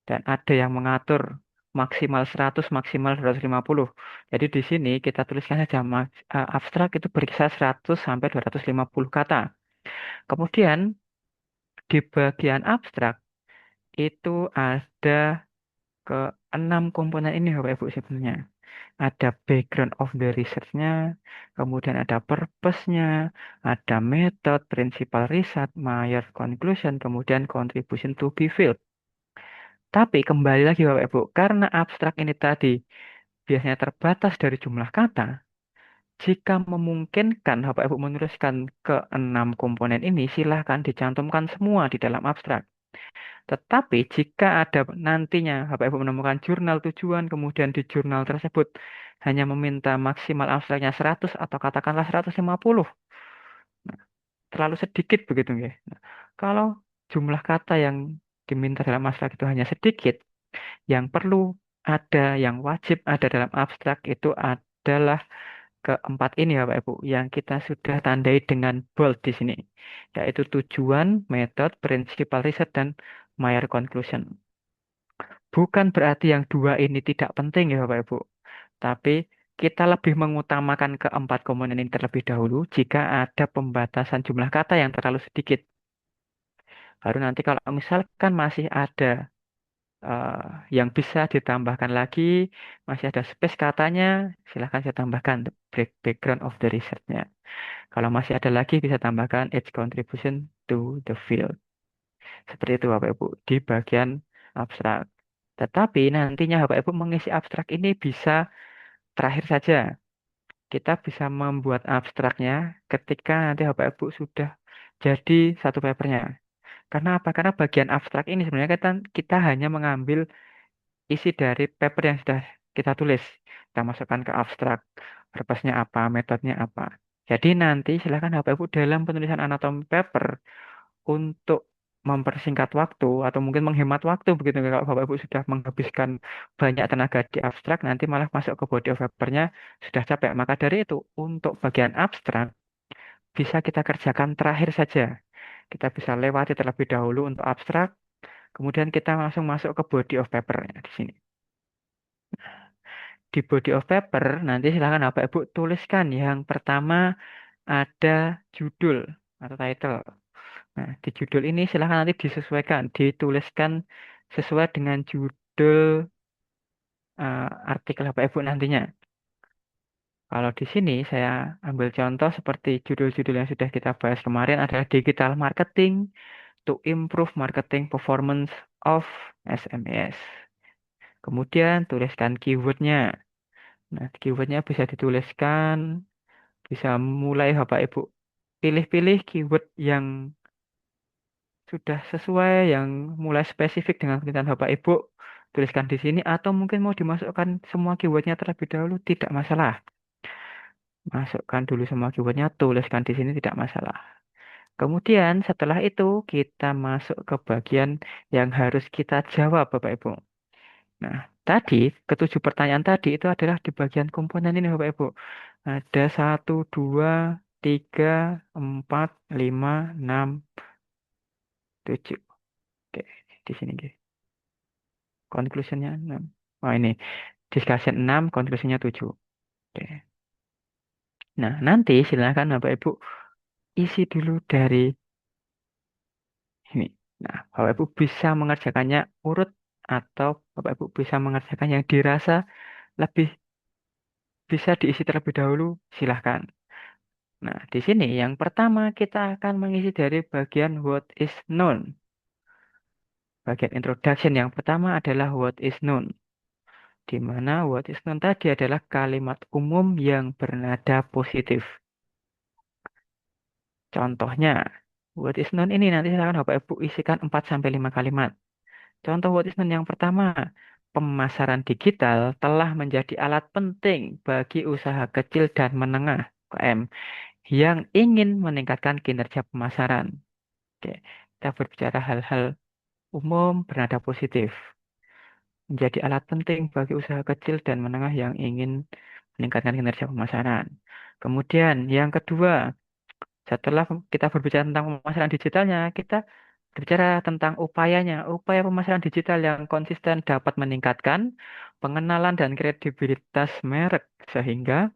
dan ada yang mengatur maksimal 100, maksimal 250. Jadi di sini kita tuliskan saja abstrak itu berkisar 100 sampai 250 kata. Kemudian di bagian abstrak itu ada ke 6 komponen ini Bapak Ibu sebenarnya. Ada background of the research-nya, kemudian ada purpose-nya, ada method, principal research, major conclusion, kemudian contribution to be filled. Tapi kembali lagi Bapak Ibu, karena abstrak ini tadi biasanya terbatas dari jumlah kata, jika memungkinkan Bapak Ibu menuliskan ke 6 komponen ini, silahkan dicantumkan semua di dalam abstrak. Tetapi jika ada nantinya Bapak Ibu menemukan jurnal tujuan, kemudian di jurnal tersebut hanya meminta maksimal abstraknya 100 atau katakanlah 150. Nah, terlalu sedikit begitu ya. Nah, kalau jumlah kata yang diminta dalam abstrak itu hanya sedikit, yang perlu ada, yang wajib ada dalam abstrak itu adalah keempat ini ya Bapak Ibu, yang kita sudah tandai dengan bold di sini, yaitu tujuan, metode, principal research, dan major conclusion. Bukan berarti yang dua ini tidak penting ya Bapak Ibu, tapi kita lebih mengutamakan keempat komponen ini terlebih dahulu jika ada pembatasan jumlah kata yang terlalu sedikit. Baru nanti kalau misalkan masih ada eh, yang bisa ditambahkan lagi, masih ada space katanya, silahkan saya tambahkan background of the research-nya. Kalau masih ada lagi bisa tambahkan its contribution to the field. Seperti itu Bapak Ibu di bagian abstrak. Tetapi nantinya Bapak Ibu mengisi abstrak ini bisa terakhir saja. Kita bisa membuat abstraknya ketika nanti Bapak Ibu sudah jadi satu papernya. Karena apa? Karena bagian abstrak ini sebenarnya kita hanya mengambil isi dari paper yang sudah kita tulis. Kita masukkan ke abstrak. Purpose-nya apa, metodenya apa. Jadi nanti silakan Bapak Ibu dalam penulisan anatomi paper untuk mempersingkat waktu atau mungkin menghemat waktu begitu kalau Bapak Ibu sudah menghabiskan banyak tenaga di abstrak nanti malah masuk ke body of papernya sudah capek. Maka dari itu untuk bagian abstrak bisa kita kerjakan terakhir saja. Kita bisa lewati terlebih dahulu untuk abstrak, kemudian kita langsung masuk ke body of paper di sini. Di body of paper nanti silakan Bapak Ibu tuliskan yang pertama ada judul atau title. Nah, di judul ini silahkan nanti disesuaikan, dituliskan sesuai dengan judul artikel Bapak Ibu nantinya. Kalau di sini saya ambil contoh seperti judul-judul yang sudah kita bahas kemarin adalah digital marketing to improve marketing performance of SMEs. Kemudian tuliskan keywordnya. Nah, keywordnya bisa dituliskan, bisa mulai Bapak Ibu pilih-pilih keyword yang sudah sesuai yang mulai spesifik dengan permintaan Bapak Ibu, tuliskan di sini atau mungkin mau dimasukkan semua keywordnya terlebih dahulu tidak masalah. Masukkan dulu semua keywordnya, tuliskan di sini tidak masalah. Kemudian setelah itu kita masuk ke bagian yang harus kita jawab Bapak Ibu. Nah, tadi ketujuh pertanyaan tadi itu adalah di bagian komponen ini Bapak Ibu. Ada 1, 2, 3, 4, 5, 6, 7. Oke, di sini. Conclusion-nya 6. Oh ini, discussion 6, conclusion-nya 7. Oke. Nah, nanti silakan Bapak Ibu isi dulu dari ini. Nah, Bapak Ibu bisa mengerjakannya urut atau Bapak Ibu bisa mengerjakan yang dirasa lebih bisa diisi terlebih dahulu, silahkan. Nah, di sini yang pertama kita akan mengisi dari bagian what is known. Bagian introduction yang pertama adalah what is known. di mana what is known tadi adalah kalimat umum yang bernada positif. Contohnya, what is known ini nanti silakan Bapak Ibu isikan 4-5 kalimat. Contoh what is known yang pertama, pemasaran digital telah menjadi alat penting bagi usaha kecil dan menengah UKM yang ingin meningkatkan kinerja pemasaran. Oke, kita berbicara hal-hal umum bernada positif. Menjadi alat penting bagi usaha kecil dan menengah yang ingin meningkatkan kinerja pemasaran. Kemudian yang kedua, setelah kita berbicara tentang pemasaran digitalnya, kita berbicara tentang upayanya. Upaya pemasaran digital yang konsisten dapat meningkatkan pengenalan dan kredibilitas merek sehingga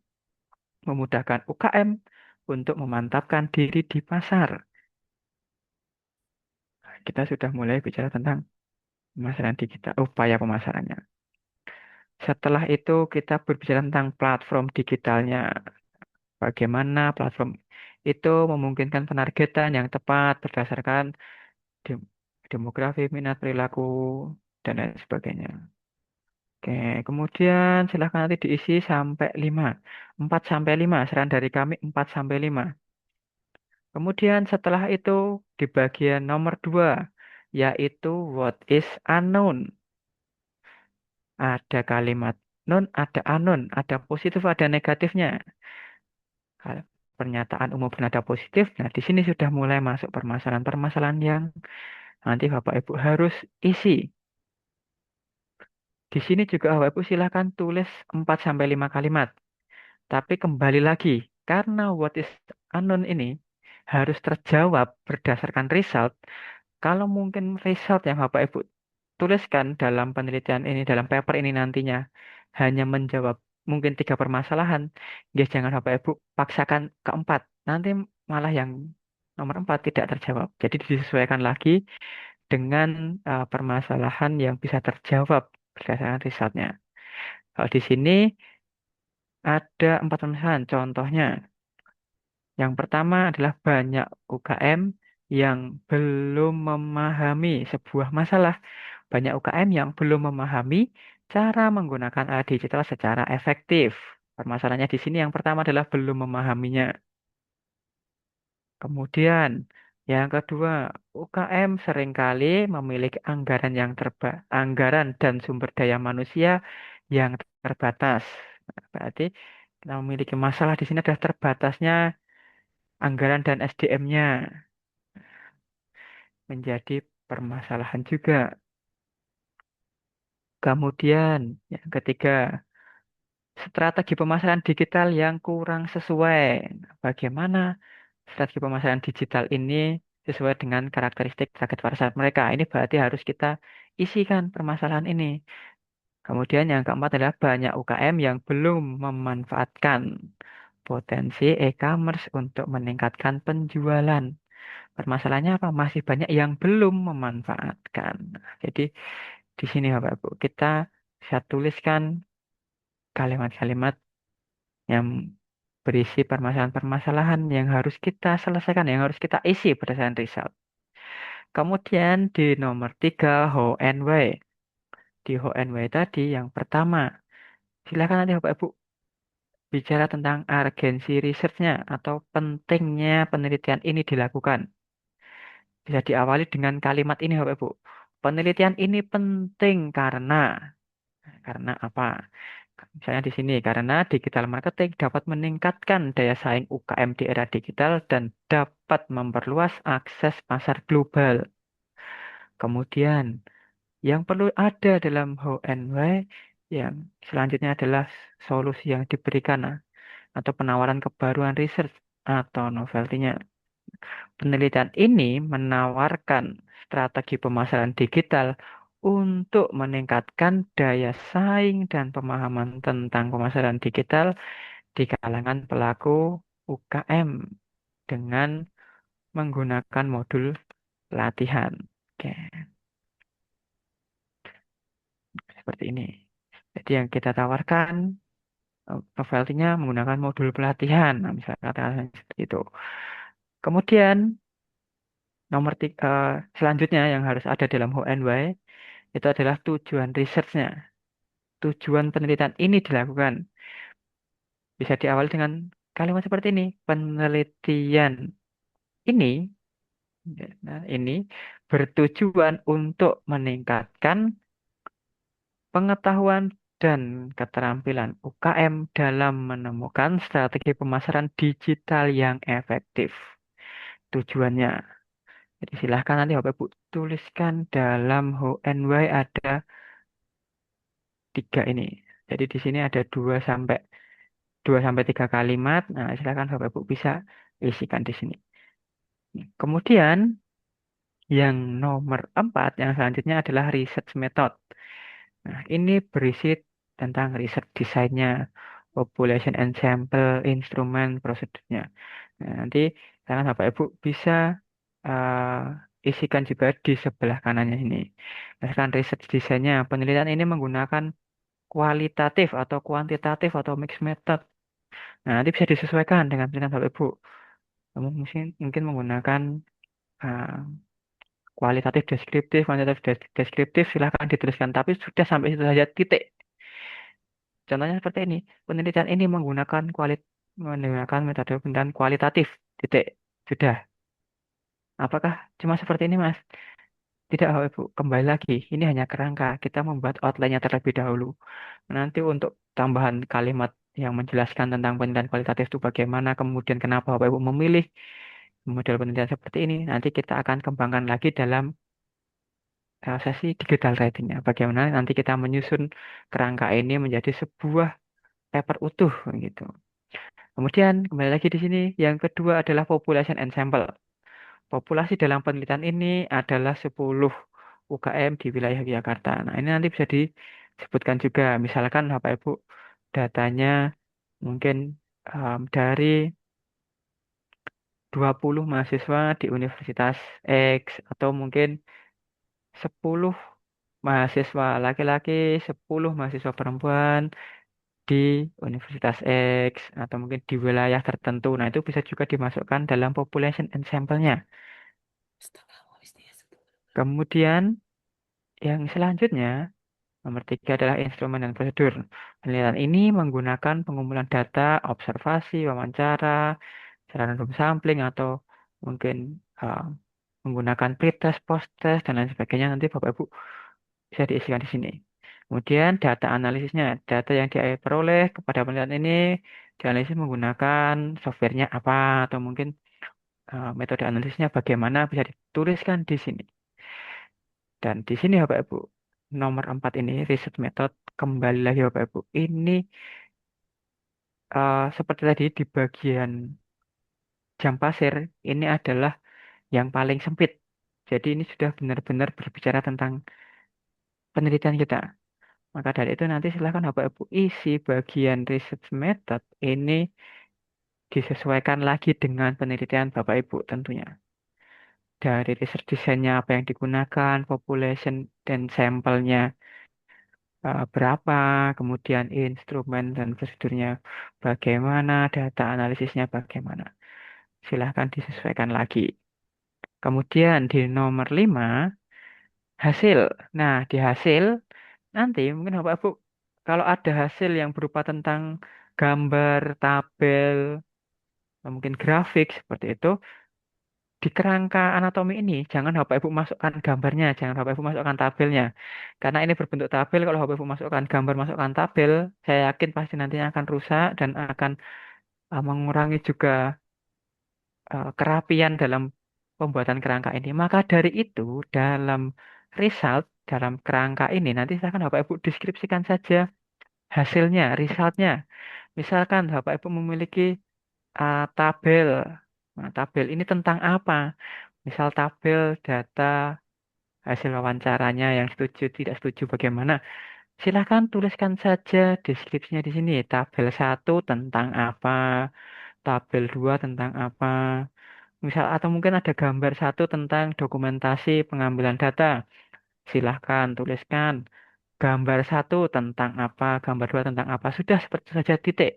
memudahkan UKM untuk memantapkan diri di pasar. Kita sudah mulai bicara tentang pemasaran digital, upaya pemasarannya. Setelah itu kita berbicara tentang platform digitalnya. Bagaimana platform itu memungkinkan penargetan yang tepat berdasarkan dem- demografi, minat, perilaku, dan lain sebagainya. Oke, kemudian silahkan nanti diisi sampai 5. 4 sampai 5, saran dari kami 4 sampai 5. Kemudian setelah itu di bagian nomor 2, yaitu what is unknown. Ada kalimat known, ada unknown, ada positif, ada negatifnya. Pernyataan umum bernada positif. Nah, di sini sudah mulai masuk permasalahan-permasalahan yang nanti Bapak Ibu harus isi. Di sini juga Bapak Ibu silakan tulis 4 sampai 5 kalimat. Tapi kembali lagi, karena what is unknown ini harus terjawab berdasarkan result. Kalau mungkin result yang Bapak Ibu tuliskan dalam penelitian ini, dalam paper ini nantinya hanya menjawab mungkin 3 permasalahan, ya jangan Bapak Ibu paksakan keempat. Nanti malah yang nomor 4 tidak terjawab. Jadi disesuaikan lagi dengan permasalahan yang bisa terjawab berdasarkan risetnya. Kalau di sini ada 4 permasalahan. Contohnya, yang pertama adalah banyak UKM yang belum memahami sebuah masalah. Banyak UKM yang belum memahami cara menggunakan alat digital secara efektif. Permasalahannya di sini yang pertama adalah belum memahaminya. Kemudian, yang kedua, UKM seringkali memiliki anggaran dan sumber daya manusia yang terbatas. Nah, berarti kita memiliki masalah di sini adalah terbatasnya anggaran dan SDM-nya menjadi permasalahan juga. Kemudian, yang ketiga, strategi pemasaran digital yang kurang sesuai. Nah, bagaimana strategi pemasaran digital ini sesuai dengan karakteristik target pasar mereka? Ini berarti harus kita isikan permasalahan ini. Kemudian yang keempat adalah banyak UKM yang belum memanfaatkan potensi e-commerce untuk meningkatkan penjualan. Permasalahannya apa? Masih banyak yang belum memanfaatkan. Nah, jadi di sini Bapak Ibu, kita bisa tuliskan kalimat-kalimat yang berisi permasalahan-permasalahan yang harus kita selesaikan, yang harus kita isi berdasarkan result. Kemudian di nomor 3, how and why. Di how and why tadi yang pertama, silakan nanti Bapak Ibu bicara tentang urgensi research-nya atau pentingnya penelitian ini dilakukan. Bisa diawali dengan kalimat ini Bapak Ibu. Penelitian ini penting karena apa? Misalnya di sini, karena digital marketing dapat meningkatkan daya saing UKM di era digital dan dapat memperluas akses pasar global. Kemudian, yang perlu ada dalam how and why yang selanjutnya adalah solusi yang diberikan atau penawaran kebaruan research atau novelty-nya. Penelitian ini menawarkan strategi pemasaran digital untuk meningkatkan daya saing dan pemahaman tentang pemasaran digital di kalangan pelaku UKM dengan menggunakan modul latihan. Oke, seperti ini. Jadi yang kita tawarkan novelty-nya menggunakan modul pelatihan. Nah, misalnya katakan seperti itu. Kemudian nomor tiga, selanjutnya yang harus ada dalam how and why itu adalah tujuan research-nya. tujuan penelitian ini dilakukan. Bisa diawali dengan kalimat seperti ini. Penelitian ini, nah ini bertujuan untuk meningkatkan pengetahuan dan keterampilan UKM dalam menemukan strategi pemasaran digital yang efektif. Tujuannya. Jadi silahkan nanti Bapak Ibu tuliskan dalam HNY ada 3 ini. Jadi di sini ada 2 sampai 3 kalimat. Nah, silahkan Bapak Ibu bisa isikan di sini. Kemudian yang nomor 4 yang selanjutnya adalah research method. Nah, ini berisi tentang riset desainnya, population and sample, instrumen, prosedurnya. Nah, nanti silahkan Bapak Ibu bisa isikan juga di sebelah kanannya ini. Misalkan research desainnya, penelitian ini menggunakan kualitatif atau kuantitatif atau mixed method. Nah, nanti bisa disesuaikan dengan penelitian Bapak Ibu. Kamu mungkin menggunakan uh, kualitatif deskriptif, kuantitatif deskriptif, silahkan dituliskan. Tapi sudah sampai situ saja titik. Contohnya seperti ini. Penelitian ini menggunakan metode penelitian kualitatif. Titik. Sudah. Apakah cuma seperti ini, Mas? Tidak, Bapak Ibu. Kembali lagi. Ini hanya kerangka. Kita membuat outline-nya terlebih dahulu. Nanti untuk tambahan kalimat yang menjelaskan tentang penelitian kualitatif itu bagaimana, kemudian kenapa Bapak Ibu memilih model penelitian seperti ini, nanti kita akan kembangkan lagi dalam sesi digital writing-nya. Bagaimana nanti kita menyusun kerangka ini menjadi sebuah paper utuh gitu. Kemudian kembali lagi di sini, yang kedua adalah population and sample. Populasi dalam penelitian ini adalah 10 UKM di wilayah Yogyakarta. Nah, ini nanti bisa disebutkan juga. Misalkan Bapak Ibu datanya mungkin dari 20 mahasiswa di Universitas X atau mungkin 10 mahasiswa laki-laki, 10 mahasiswa perempuan di Universitas X atau mungkin di wilayah tertentu. Nah, itu bisa juga dimasukkan dalam population and sample-nya. Kemudian yang selanjutnya, nomor 3 adalah instrumen dan prosedur. Penelitian ini menggunakan pengumpulan data, observasi, wawancara, random sampling, atau mungkin uh, menggunakan pretest, post-test, dan lain sebagainya. Nanti Bapak Ibu bisa diisikan di sini. Kemudian data analisisnya, data yang diperoleh kepada penelitian ini dianalisis menggunakan softwarenya apa, atau mungkin metode analisisnya bagaimana bisa dituliskan di sini. Dan di sini Bapak Ibu, nomor 4 ini research method, kembali lagi Bapak Ibu, ini seperti tadi di bagian jam pasir, ini adalah yang paling sempit. Jadi ini sudah benar-benar berbicara tentang penelitian kita. Maka dari itu nanti silakan Bapak Ibu isi bagian research method ini disesuaikan lagi dengan penelitian Bapak Ibu tentunya. Dari research desainnya apa yang digunakan, population dan sampelnya berapa, kemudian instrumen dan prosedurnya bagaimana, data analisisnya bagaimana. Silahkan disesuaikan lagi. Kemudian di nomor 5, hasil. Nah, di hasil nanti mungkin Bapak Ibu kalau ada hasil yang berupa tentang gambar, tabel, mungkin grafik seperti itu, di kerangka anatomi ini jangan Bapak Ibu masukkan gambarnya, jangan Bapak Ibu masukkan tabelnya. Karena ini berbentuk tabel, kalau Bapak Ibu masukkan gambar, masukkan tabel, saya yakin pasti nantinya akan rusak dan akan mengurangi juga kerapian dalam pembuatan kerangka ini. Maka dari itu, dalam result, dalam kerangka ini, nanti silakan Bapak Ibu deskripsikan saja hasilnya, resultnya. Misalkan Bapak Ibu memiliki tabel. Nah, tabel ini tentang apa? Misal tabel data hasil wawancaranya yang setuju, tidak setuju bagaimana. Silahkan tuliskan saja deskripsinya di sini. Tabel 1 tentang apa, tabel 2 tentang apa. Misal atau mungkin ada gambar 1 tentang dokumentasi pengambilan data. Silahkan tuliskan gambar 1 tentang apa, gambar 2 tentang apa. Sudah seperti itu saja titik.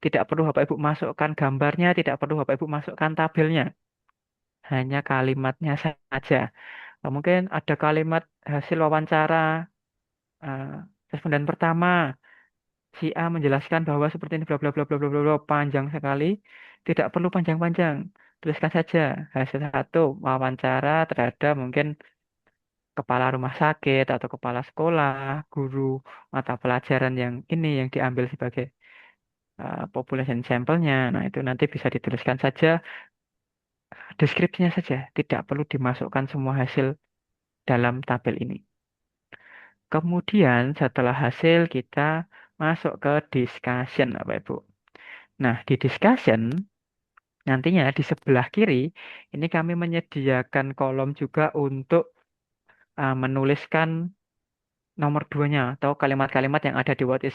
Tidak perlu Bapak Ibu masukkan gambarnya, tidak perlu Bapak Ibu masukkan tabelnya. Hanya kalimatnya saja. Mungkin ada kalimat hasil wawancara, eh, Responden pertama, si A menjelaskan bahwa seperti ini bla bla bla bla bla bla bla, panjang sekali. Tidak perlu panjang-panjang. Tuliskan saja hasil satu wawancara terhadap mungkin kepala rumah sakit atau kepala sekolah, guru mata pelajaran yang ini yang diambil sebagai population sampelnya. Nah, itu nanti bisa dituliskan saja deskripsinya saja, tidak perlu dimasukkan semua hasil dalam tabel ini. Kemudian setelah hasil kita masuk ke discussion, Bapak Ibu. Nah, di discussion nantinya di sebelah kiri ini kami menyediakan kolom juga untuk menuliskan nomor duanya atau kalimat-kalimat yang ada di what is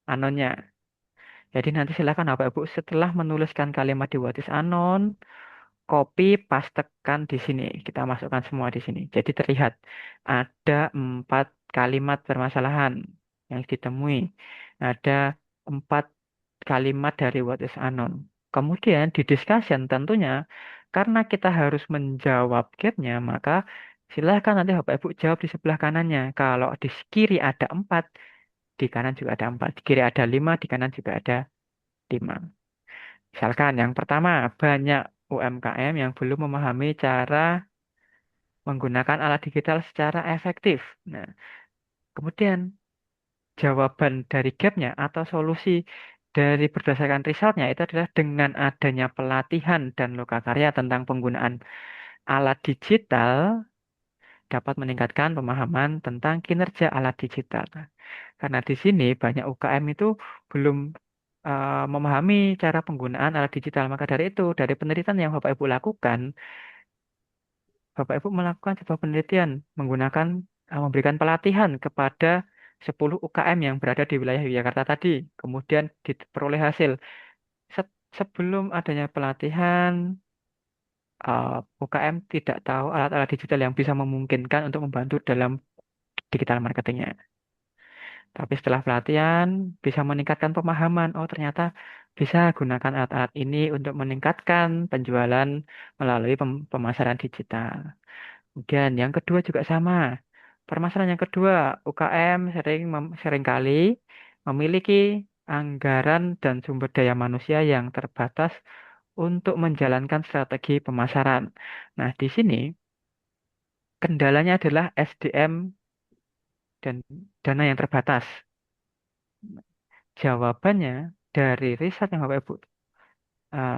unknown-nya. Jadi nanti silakan Bapak Ibu setelah menuliskan kalimat di what is unknown, copy pastekan di sini. Kita masukkan semua di sini. Jadi terlihat ada 4 kalimat permasalahan yang ditemui. Ada 4 kalimat dari what is unknown. Kemudian di discussion tentunya karena kita harus menjawab gapnya, maka silahkan nanti Bapak Ibu jawab di sebelah kanannya. Kalau di kiri ada 4, di kanan juga ada 4. Di kiri ada 5, di kanan juga ada 5. Misalkan yang pertama, banyak UMKM yang belum memahami cara menggunakan alat digital secara efektif. Nah, kemudian jawaban dari gapnya atau solusi dari berdasarkan resultnya itu adalah dengan adanya pelatihan dan lokakarya tentang penggunaan alat digital dapat meningkatkan pemahaman tentang kinerja alat digital. Karena di sini banyak UKM itu belum memahami cara penggunaan alat digital. Maka dari itu, dari penelitian yang Bapak Ibu lakukan, Bapak Ibu melakukan sebuah penelitian menggunakan memberikan pelatihan kepada 10 UKM yang berada di wilayah Yogyakarta tadi. Kemudian diperoleh hasil. Sebelum adanya pelatihan, UKM tidak tahu alat-alat digital yang bisa memungkinkan untuk membantu dalam digital marketingnya. Tapi setelah pelatihan bisa meningkatkan pemahaman. Oh, ternyata bisa gunakan alat-alat ini untuk meningkatkan penjualan melalui pemasaran digital. Kemudian yang kedua juga sama. Permasalahan yang kedua, UKM seringkali memiliki anggaran dan sumber daya manusia yang terbatas untuk menjalankan strategi pemasaran. Nah, di sini kendalanya adalah SDM dan dana yang terbatas. Jawabannya dari riset yang Bapak Ibu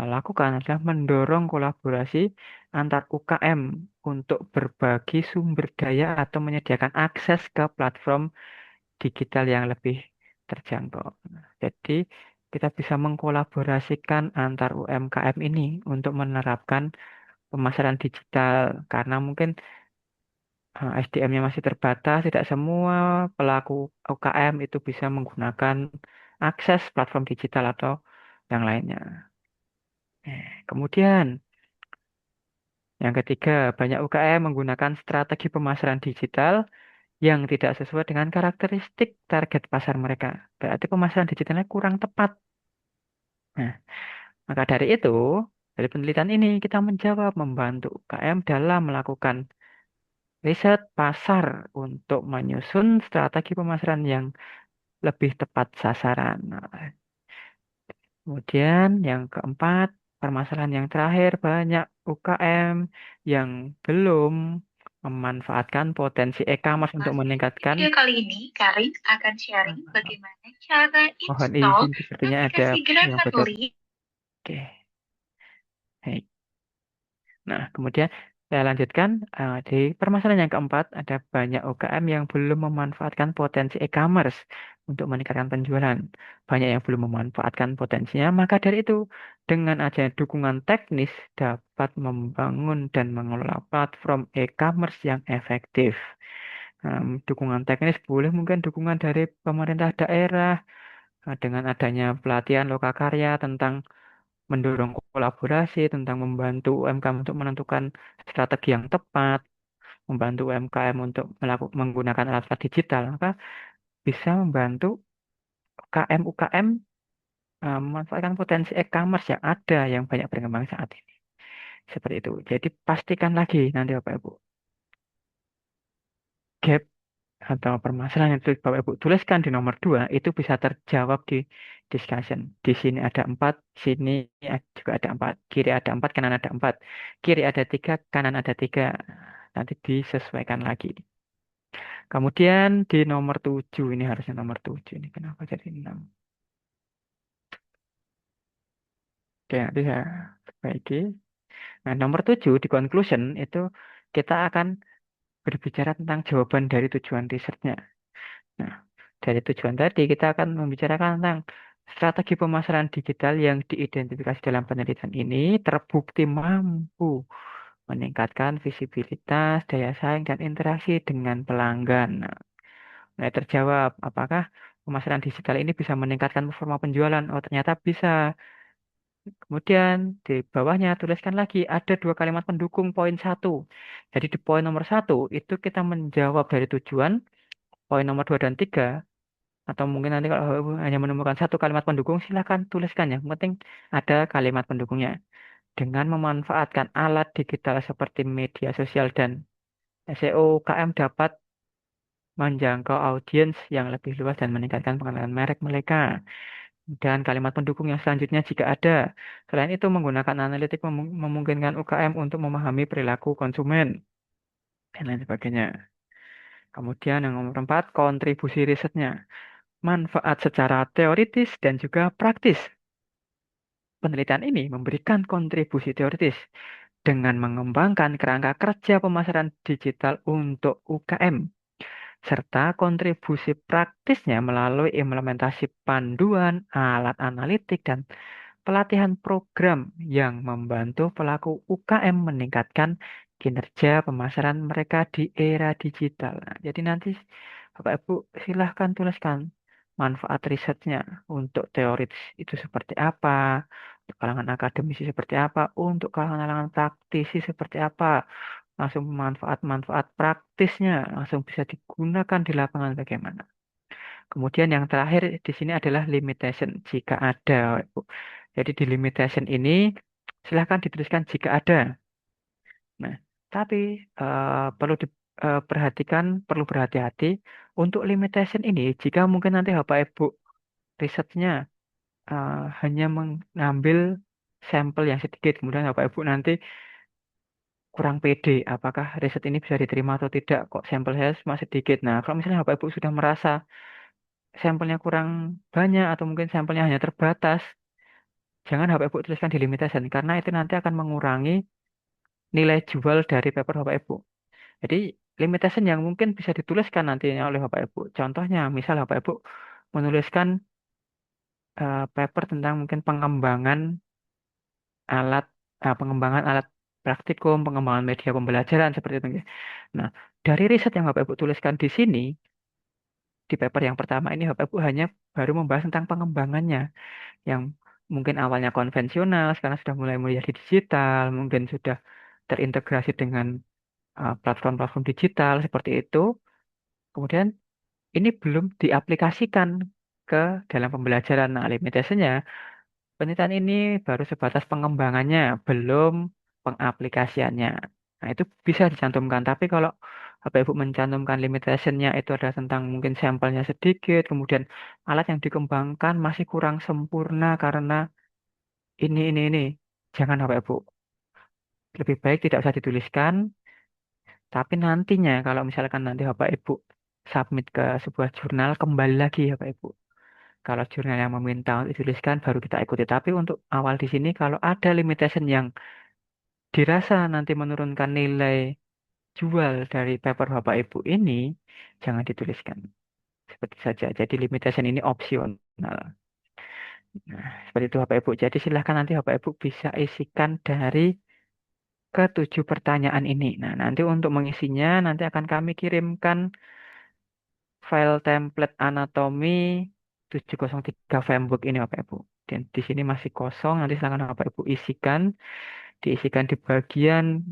lakukan adalah mendorong kolaborasi antar UKM untuk berbagi sumber daya atau menyediakan akses ke platform digital yang lebih terjangkau. Jadi kita bisa mengkolaborasikan antar UMKM ini untuk menerapkan pemasaran digital karena mungkin SDM-nya masih terbatas, tidak semua pelaku UKM itu bisa menggunakan akses platform digital atau yang lainnya. Kemudian yang ketiga, banyak UKM menggunakan strategi pemasaran digital yang tidak sesuai dengan karakteristik target pasar mereka. Berarti pemasaran digitalnya kurang tepat. Nah, maka dari itu, dari penelitian ini kita menjawab membantu UKM dalam melakukan riset pasar untuk menyusun strategi pemasaran yang lebih tepat sasaran. Nah, kemudian yang keempat, permasalahan yang terakhir, banyak UKM yang belum memanfaatkan potensi e-commerce untuk meningkatkan. Video kali ini, Karin akan sharing bagaimana cara Mohon install izin, sepertinya ada aplikasi yang bocor. Grammarly. Oke. Baik. Nah, kemudian saya lanjutkan di permasalahan yang keempat ada banyak UKM yang belum memanfaatkan potensi e-commerce untuk meningkatkan penjualan. Banyak yang belum memanfaatkan potensinya, maka dari itu dengan adanya dukungan teknis dapat membangun dan mengelola platform e-commerce yang efektif. Dukungan teknis boleh mungkin dukungan dari pemerintah daerah dengan adanya pelatihan lokakarya tentang mendorong kolaborasi, tentang membantu UMKM untuk menentukan strategi yang tepat, membantu UMKM untuk menggunakan alat digital, maka bisa membantu UKM-UKM memanfaatkan potensi e-commerce yang ada yang banyak berkembang saat ini. Seperti itu. Jadi pastikan lagi nanti Bapak Ibu. Gap atau permasalahan yang Bapak Ibu tuliskan di nomor 2 itu bisa terjawab di discussion. Di sini ada 4, sini juga ada 4. Kiri ada 4, kanan ada 4. Kiri ada 3, kanan ada 3. Nanti disesuaikan lagi. Kemudian di nomor 7, ini harusnya nomor 7. Ini kenapa jadi 6? Oke, nanti saya perbaiki. Nah, nomor 7 di conclusion itu kita akan berbicara tentang jawaban dari tujuan risetnya. Nah, dari tujuan tadi kita akan membicarakan tentang strategi pemasaran digital yang diidentifikasi dalam penelitian ini terbukti mampu meningkatkan visibilitas, daya saing, dan interaksi dengan pelanggan. Nah, mulai terjawab, apakah pemasaran digital ini bisa meningkatkan performa penjualan? Oh, ternyata bisa. Kemudian di bawahnya tuliskan lagi ada 2 kalimat pendukung poin 1. Jadi di poin nomor 1 itu kita menjawab dari tujuan, poin nomor 2 dan 3 atau mungkin nanti kalau hanya menemukan 1 kalimat pendukung silahkan tuliskan ya. Yang penting ada kalimat pendukungnya. Dengan memanfaatkan alat digital seperti media sosial dan SEO, UKM dapat menjangkau audiens yang lebih luas dan meningkatkan pengenalan merek mereka. Dan kalimat pendukung yang selanjutnya jika ada. Selain itu menggunakan analitik memungkinkan UKM untuk memahami perilaku konsumen dan lain sebagainya. Kemudian yang nomor 4, kontribusi risetnya. Manfaat secara teoritis dan juga praktis. Penelitian ini memberikan kontribusi teoritis dengan mengembangkan kerangka kerja pemasaran digital untuk UKM, serta kontribusi praktisnya melalui implementasi panduan, alat analitik, dan pelatihan program yang membantu pelaku UKM meningkatkan kinerja pemasaran mereka di era digital. Nah, jadi nanti Bapak Ibu silahkan tuliskan manfaat risetnya untuk teoritis itu seperti apa, untuk kalangan akademisi seperti apa, untuk kalangan praktisi seperti apa, langsung manfaat-manfaat praktisnya langsung bisa digunakan di lapangan bagaimana. Kemudian yang terakhir di sini adalah limitation jika ada, Ibu. Jadi di limitation ini silahkan dituliskan jika ada. Nah, tapi perlu perlu berhati-hati untuk limitation ini jika mungkin nanti Bapak Ibu risetnya eh, hanya mengambil sampel yang sedikit, kemudian Bapak Ibu nanti kurang pede, apakah riset ini bisa diterima atau tidak, kok sampel saya cuma sedikit. Nah, kalau misalnya Bapak Ibu sudah merasa sampelnya kurang banyak atau mungkin sampelnya hanya terbatas, jangan Bapak Ibu tuliskan di limitation karena itu nanti akan mengurangi nilai jual dari paper Bapak Ibu. Jadi limitation yang mungkin bisa dituliskan nantinya oleh Bapak Ibu. Contohnya, misal Bapak Ibu menuliskan paper tentang mungkin alat pengembangan alat praktikum, pengembangan media pembelajaran seperti itu. Nah, dari riset yang Bapak Ibu tuliskan di sini, di paper yang pertama ini Bapak Ibu hanya baru membahas tentang pengembangannya yang mungkin awalnya konvensional, sekarang sudah mulai menjadi digital, mungkin sudah terintegrasi dengan platform-platform digital seperti itu. Kemudian ini belum diaplikasikan ke dalam pembelajaran. Nah, limitationnya penelitian ini baru sebatas pengembangannya, belum pengaplikasiannya. Nah, itu bisa dicantumkan. Tapi kalau Bapak Ibu mencantumkan limitationnya itu adalah tentang mungkin sampelnya sedikit, kemudian alat yang dikembangkan masih kurang sempurna karena ini. Jangan Bapak Ibu. Lebih baik tidak usah dituliskan, tapi nantinya kalau misalkan nanti Bapak Ibu submit ke sebuah jurnal, kembali lagi ya Bapak Ibu. Kalau jurnal yang meminta untuk dituliskan, baru kita ikuti. Tapi untuk awal di sini, kalau ada limitation yang dirasa nanti menurunkan nilai jual dari paper Bapak Ibu ini, jangan dituliskan. Seperti saja. Jadi limitation ini opsional. Nah, seperti itu Bapak Ibu. Jadi silahkan nanti Bapak Ibu bisa isikan dari ketujuh pertanyaan ini. Nah, nanti untuk mengisinya, nanti akan kami kirimkan file template anatomi 703 framework ini Bapak Ibu. Dan di sini masih kosong, nanti silakan Bapak Ibu isikan, diisikan di bagian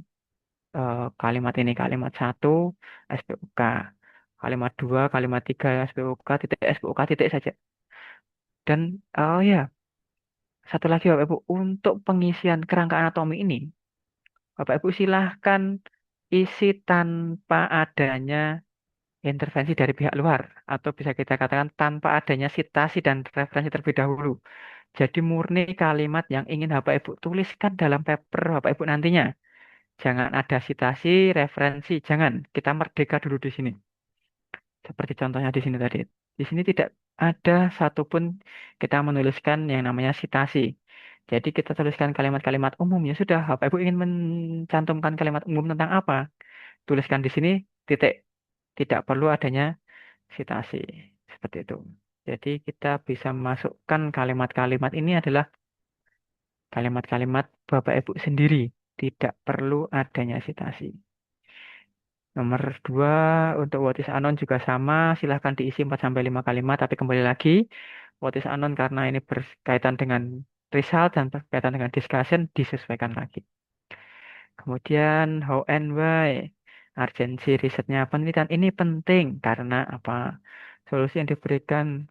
kalimat ini, kalimat 1 SPUK, kalimat 2, kalimat 3 SPUK, titik SPUK, titik saja. Dan oh ya, satu lagi Bapak Ibu, untuk pengisian kerangka anatomi ini, Bapak Ibu silahkan isi tanpa adanya intervensi dari pihak luar, atau bisa kita katakan tanpa adanya sitasi dan referensi terlebih dahulu. Jadi murni kalimat yang ingin Bapak Ibu tuliskan dalam paper Bapak Ibu nantinya. Jangan ada sitasi, referensi, jangan. Kita merdeka dulu di sini. Seperti contohnya di sini tadi. Di sini tidak ada satupun kita menuliskan yang namanya sitasi. Jadi kita tuliskan kalimat-kalimat umum. Ya sudah, Bapak Ibu ingin mencantumkan kalimat umum tentang apa? Tuliskan di sini, titik. Tidak perlu adanya sitasi. Seperti itu. Jadi kita bisa masukkan kalimat-kalimat ini adalah kalimat-kalimat Bapak Ibu sendiri. Tidak perlu adanya sitasi. Nomor dua, untuk what is unknown juga sama, silahkan diisi 4 sampai 5 kalimat, tapi kembali lagi, what is unknown karena ini berkaitan dengan result dan berkaitan dengan discussion, disesuaikan lagi. Kemudian, how and why, urgensi risetnya, penelitian ini penting, karena apa? Solusi yang diberikan,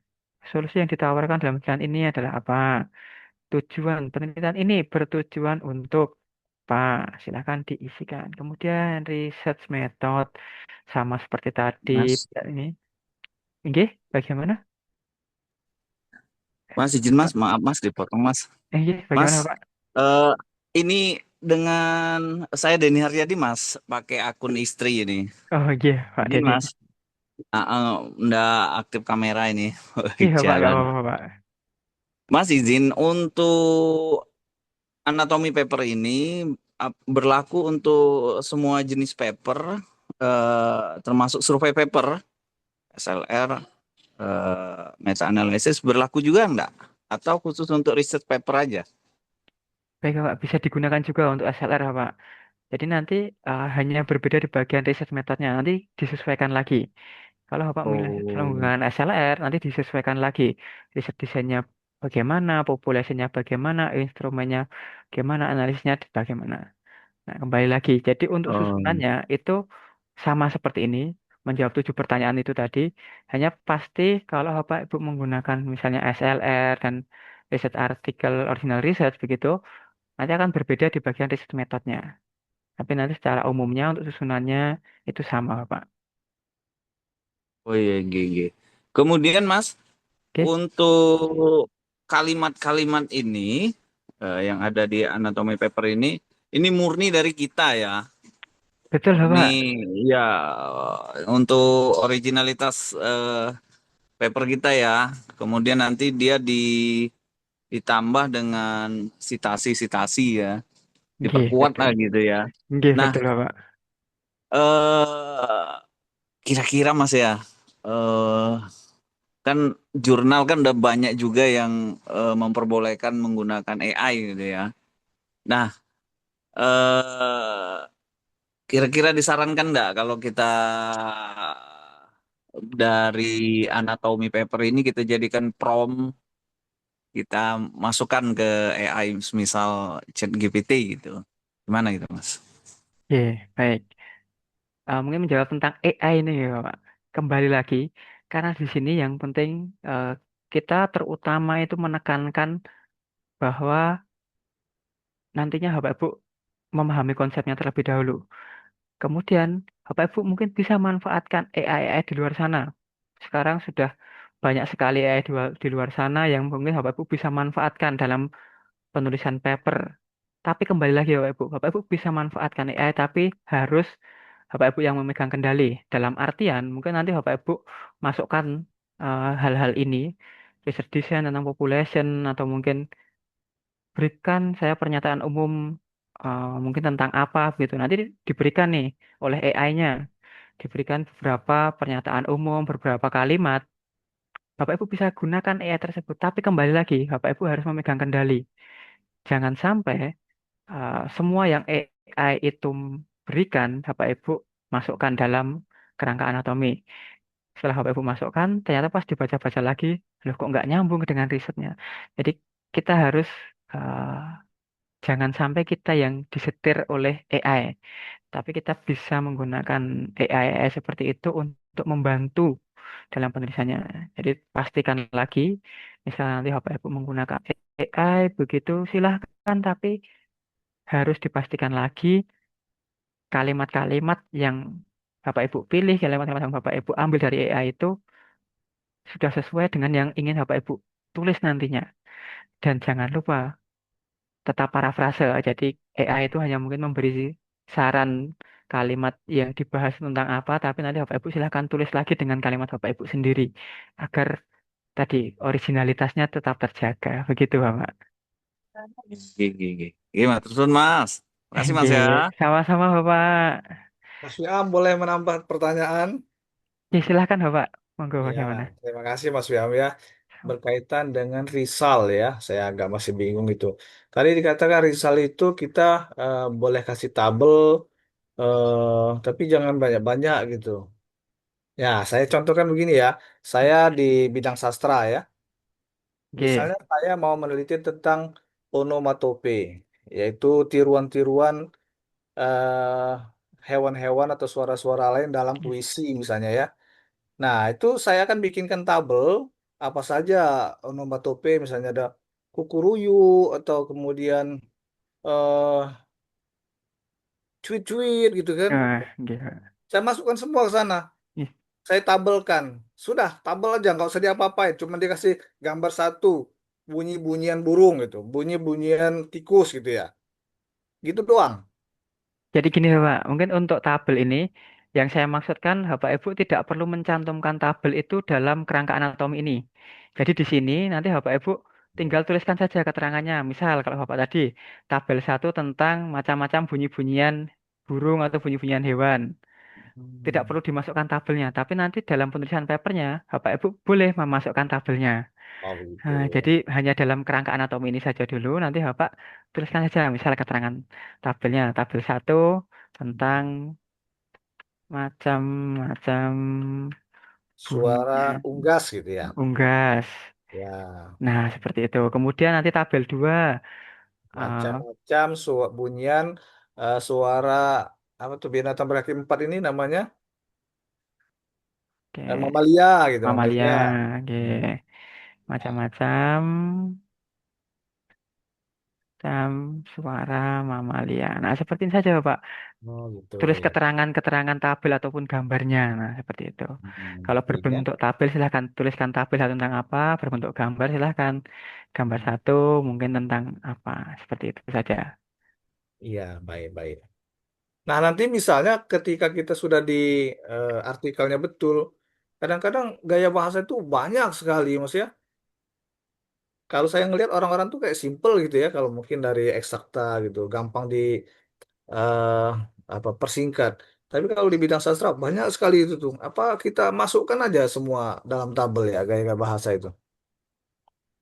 solusi yang ditawarkan dalam penelitian ini adalah apa? Tujuan penelitian ini bertujuan untuk apa? Silakan diisikan. Kemudian research method sama seperti tadi Mas, ya, ini. Oke, bagaimana? Mas izin Mas, maaf Mas dipotong Mas. Bagaimana Mas, Pak? eh, ini dengan saya Denny Haryadi Mas, pakai akun istri ini. Oh iya, Pak Izin Denny. Mas, nggak aktif kamera ini. Iya Pak, gak Jalan. apa-apa Pak. Mas izin untuk anatomi paper ini berlaku untuk semua jenis paper, termasuk survei paper, SLR, meta analysis berlaku juga enggak? Atau khusus untuk research paper aja? Baik Pak, bisa digunakan juga untuk SLR Pak. Jadi nanti hanya berbeda di bagian research methodnya, nanti disesuaikan lagi. Kalau Bapak milih Oh. menggunakan SLR, nanti disesuaikan lagi. Riset desainnya bagaimana, populasinya bagaimana, instrumennya bagaimana, analisisnya bagaimana. Nah, kembali lagi. Jadi untuk Oh. susunannya itu sama seperti ini, menjawab 7 pertanyaan itu tadi. Hanya pasti kalau Bapak Ibu menggunakan misalnya SLR dan riset artikel original research begitu, nanti akan berbeda di bagian riset metodenya. Tapi nanti secara umumnya untuk susunannya itu sama, Bapak. Oh iya, GG. Kemudian Mas, Oke, untuk kalimat-kalimat ini yang ada di anatomi paper ini murni dari kita ya. betul, Murni Bapak. ya untuk originalitas paper kita ya. Kemudian nanti dia ditambah dengan sitasi-sitasi ya, Oke, diperkuat betul. lah gitu ya. Oke, Nah, betul, Bapak. eh kira-kira Mas ya, eh kan jurnal kan udah banyak juga yang memperbolehkan menggunakan AI gitu ya. Nah, eh kira-kira disarankan nggak kalau kita dari anatomi paper ini kita jadikan prompt, kita masukkan ke AI misal ChatGPT gitu. Gimana gitu, Mas? Oke, baik. Mungkin menjawab tentang AI ini ya, Pak. Kembali lagi, karena di sini yang penting eh, kita terutama itu menekankan bahwa nantinya Bapak Ibu memahami konsepnya terlebih dahulu. Kemudian, Bapak Ibu mungkin bisa manfaatkan AI di luar sana. Sekarang sudah banyak sekali AI di luar sana yang mungkin Bapak Ibu bisa manfaatkan dalam penulisan paper. Tapi kembali lagi Bapak Ibu bisa manfaatkan AI, tapi harus Bapak Ibu yang memegang kendali. Dalam artian, mungkin nanti Bapak Ibu masukkan hal-hal ini, research design tentang population, atau mungkin berikan saya pernyataan umum mungkin tentang apa gitu. Nanti diberikan nih oleh AI-nya, diberikan beberapa pernyataan umum, beberapa kalimat. Bapak Ibu bisa gunakan AI tersebut, tapi kembali lagi Bapak Ibu harus memegang kendali. Jangan sampai semua yang AI itu berikan, Bapak Ibu masukkan dalam kerangka anatomi. Setelah Bapak Ibu masukkan, ternyata pas dibaca-baca lagi, loh kok nggak nyambung dengan risetnya. Jadi kita harus uh, jangan sampai kita yang disetir oleh AI, tapi kita bisa menggunakan AI seperti itu untuk membantu dalam penulisannya. Jadi pastikan lagi, misalnya nanti Bapak Ibu menggunakan AI begitu silahkan, tapi harus dipastikan lagi kalimat-kalimat yang Bapak Ibu pilih, kalimat-kalimat yang Bapak Ibu ambil dari AI itu sudah sesuai dengan yang ingin Bapak Ibu tulis nantinya. Dan jangan lupa tetap parafrase. Jadi AI itu hanya mungkin memberi saran kalimat yang dibahas tentang apa, tapi nanti Bapak Ibu silahkan tulis lagi dengan kalimat Bapak Ibu sendiri agar tadi originalitasnya tetap terjaga. Begitu, Bapak. Gigi. Gimana terus Mas? Makasih Oke, Mas ya. sama-sama Bapak. Mas Wiam boleh menambah pertanyaan? Ya, silahkan Bapak. Monggo Ya, bagaimana? terima kasih Mas Wiam ya. Berkaitan dengan Rizal ya, saya agak masih bingung itu. Tadi dikatakan Rizal itu kita boleh kasih tabel, tapi jangan banyak-banyak gitu. Ya, saya contohkan begini ya. Saya di bidang sastra ya. Oke, Misalnya saya mau meneliti tentang onomatope, yaitu tiruan-tiruan eh, hewan-hewan atau suara-suara lain dalam puisi misalnya ya. Nah, itu saya akan bikinkan tabel apa saja onomatope, misalnya ada kukuruyu atau kemudian eh cuit-cuit gitu kan. oke. Saya masukkan semua ke sana. Ih, Saya tabelkan. Sudah, tabel aja, nggak usah diapa-apain. Cuma dikasih gambar satu, bunyi-bunyian burung gitu, bunyi-bunyian tikus gitu ya. Gitu doang. Jadi gini Bapak, mungkin untuk tabel ini yang saya maksudkan Bapak Ibu tidak perlu mencantumkan tabel itu dalam kerangka anatomi ini. Jadi di sini nanti Bapak Ibu tinggal tuliskan saja keterangannya. Misal kalau Bapak tadi tabel satu tentang macam-macam bunyi-bunyian burung atau bunyi-bunyian hewan. Tidak Hmm. perlu dimasukkan tabelnya, tapi nanti dalam penulisan papernya Bapak Ibu boleh memasukkan tabelnya. Oh begitu. Nah, jadi hanya dalam kerangka anatomi ini saja dulu, nanti Bapak tuliskan saja misal keterangan tabelnya, tabel satu tentang macam-macam Suara bunyi unggas gitu ya. unggas. Ya, Nah, seperti itu. Kemudian nanti tabel 2, eh, macam-macam bunyian suara apa tuh binatang berkaki empat ini namanya oke, mamalia gitu, mamalia, mamalia. oke, Hmm. macam-macam macam suara mamalia. Nah, seperti ini saja, Bapak. Oh gitu. Tulis keterangan-keterangan tabel ataupun gambarnya. Nah, seperti itu. Kalau Baik ya. berbentuk tabel silahkan tuliskan tabel satu tentang apa, berbentuk gambar silahkan gambar satu mungkin tentang apa, seperti itu saja. Iya, baik-baik. Nah, nanti misalnya ketika kita sudah di artikelnya betul, kadang-kadang gaya bahasa itu banyak sekali, Mas ya. Kalau saya ngelihat orang-orang tuh kayak simple gitu ya, kalau mungkin dari eksakta gitu, gampang di eh, apa persingkat. Tapi kalau di bidang sastra banyak sekali itu tuh. Apa kita masukkan aja semua dalam tabel ya gaya bahasa itu?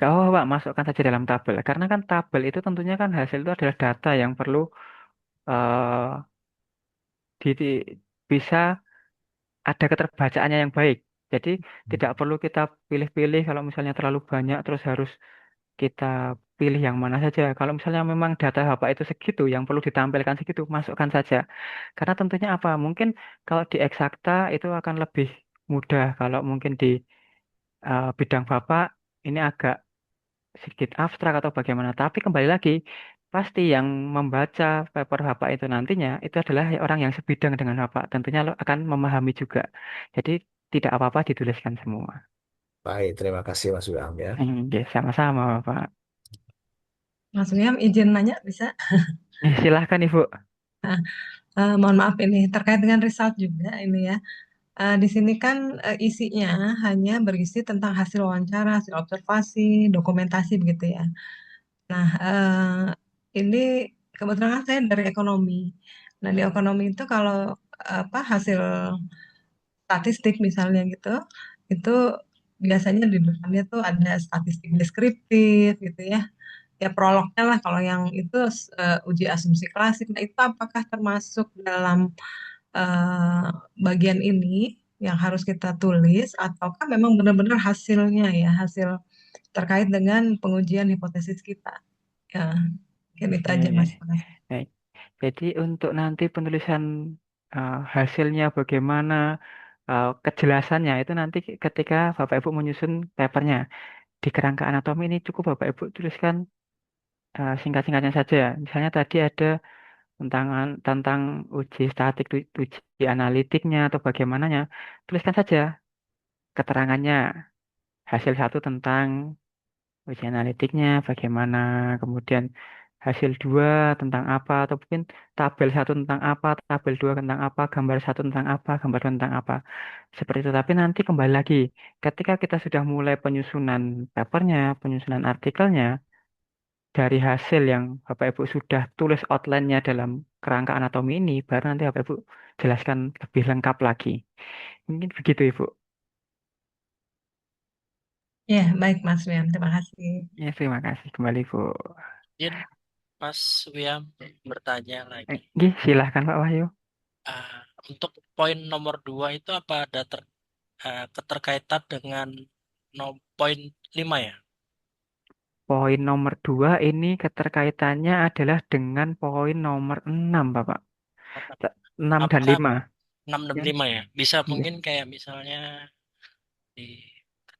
Kalau Bapak masukkan saja dalam tabel, karena kan tabel itu tentunya kan hasil itu adalah data yang perlu eh bisa ada keterbacaannya yang baik. Jadi tidak perlu kita pilih-pilih kalau misalnya terlalu banyak terus harus kita pilih yang mana saja. Kalau misalnya memang data Bapak itu segitu, yang perlu ditampilkan segitu, masukkan saja. Karena tentunya apa? Mungkin kalau di eksakta itu akan lebih mudah. Kalau mungkin di bidang Bapak ini agak sedikit abstrak atau bagaimana. Tapi kembali lagi, pasti yang membaca paper Bapak itu nantinya itu adalah orang yang sebidang dengan Bapak. Tentunya lo akan memahami juga. Jadi tidak apa-apa dituliskan semua. Baik, terima kasih Mas Wiam ya. Oke, sama-sama Bapak. Mas Wiam izin nanya bisa? Silahkan Ibu. Nah, mohon maaf ini terkait dengan result juga ini ya. Di sini kan isinya hanya berisi tentang hasil wawancara, hasil observasi, dokumentasi begitu ya. Nah, ini kebetulan kan saya dari ekonomi. Nah, di ekonomi itu kalau apa hasil statistik misalnya gitu, itu biasanya di depannya tuh ada statistik deskriptif gitu ya. Ya prolognya lah kalau yang itu uji asumsi klasik. Nah, itu apakah termasuk dalam eh, bagian ini yang harus kita tulis ataukah memang benar-benar hasilnya ya, hasil terkait dengan pengujian hipotesis kita. Ya, mungkin itu aja Mas. Oke, baik. Jadi untuk nanti penulisan hasilnya bagaimana, kejelasannya itu nanti ketika Bapak Ibu menyusun papernya. Di kerangka anatomi ini cukup Bapak Ibu tuliskan singkat-singkatnya saja. Misalnya tadi ada tentang tentang uji statik, uji analitiknya atau bagaimananya, tuliskan saja keterangannya. Hasil satu tentang uji analitiknya bagaimana, kemudian hasil dua tentang apa, atau mungkin tabel satu tentang apa, tabel dua tentang apa, gambar satu tentang apa, gambar dua tentang apa. Seperti itu. Tapi nanti kembali lagi, ketika kita sudah mulai penyusunan papernya, penyusunan artikelnya, dari hasil yang Bapak Ibu sudah tulis outline-nya dalam kerangka anatomi ini, baru nanti Bapak Ibu jelaskan lebih lengkap lagi. Mungkin begitu, Ibu. Ya, baik Mas Wiam, terima kasih. Ya, terima kasih kembali, Bu. Izin Mas Wiam bertanya lagi. Nggih, silahkan Pak Wahyu. Untuk poin nomor 2 itu apa ada keterkaitan dengan poin 5 ya? Poin nomor 2 ini keterkaitannya adalah dengan poin nomor 6, Bapak. 6 dan Apakah 5. 6 dan Ya. 5 ya? Bisa Iya. mungkin kayak misalnya di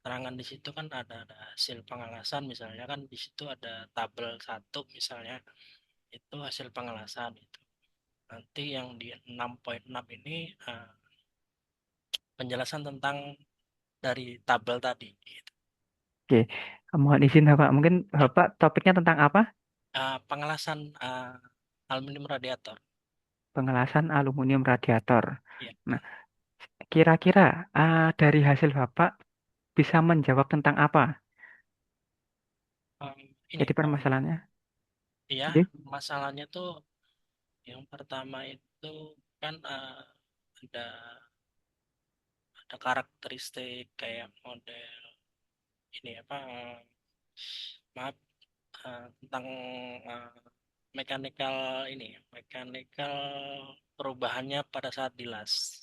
keterangan di situ kan ada hasil pengelasan, misalnya kan di situ ada tabel 1 misalnya, itu hasil pengelasan itu. Nanti yang di 6.6 ini penjelasan tentang dari tabel tadi gitu. Oke, mohon izin Bapak. Mungkin Bapak topiknya tentang apa? Pengelasan aluminium radiator. Pengelasan aluminium radiator. Ya. Nah, kira-kira dari hasil Bapak bisa menjawab tentang apa? Ini Jadi permasalahannya. ya, Oke. masalahnya tuh yang pertama itu kan ada karakteristik kayak model ini apa maaf tentang mekanikal perubahannya pada saat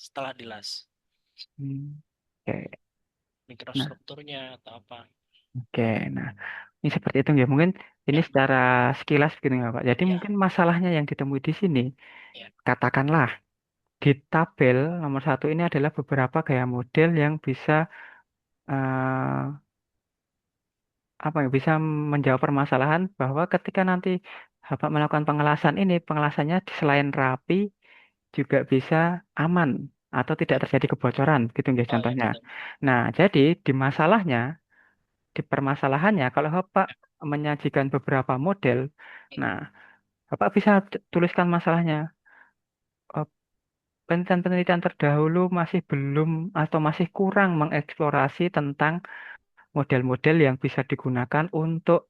setelah dilas Oke. Nah, mikrostrukturnya atau apa. oke. Nah, ini seperti itu ya. Mungkin ini Ya. secara sekilas gitu ya, Pak. Jadi Ya. mungkin masalahnya yang ditemui di sini, Ya. katakanlah di tabel nomor 1 ini adalah beberapa gaya model yang bisa eh, apa ya, bisa menjawab permasalahan bahwa ketika nanti Bapak melakukan pengelasan ini, pengelasannya selain rapi juga bisa aman atau tidak terjadi kebocoran, gitu ya Oh, ya, contohnya. betul. Nah, jadi di masalahnya, di permasalahannya, kalau Bapak menyajikan beberapa model, nah, Bapak bisa tuliskan masalahnya. Eh, Penelitian-penelitian terdahulu masih belum atau masih kurang mengeksplorasi tentang model-model yang bisa digunakan untuk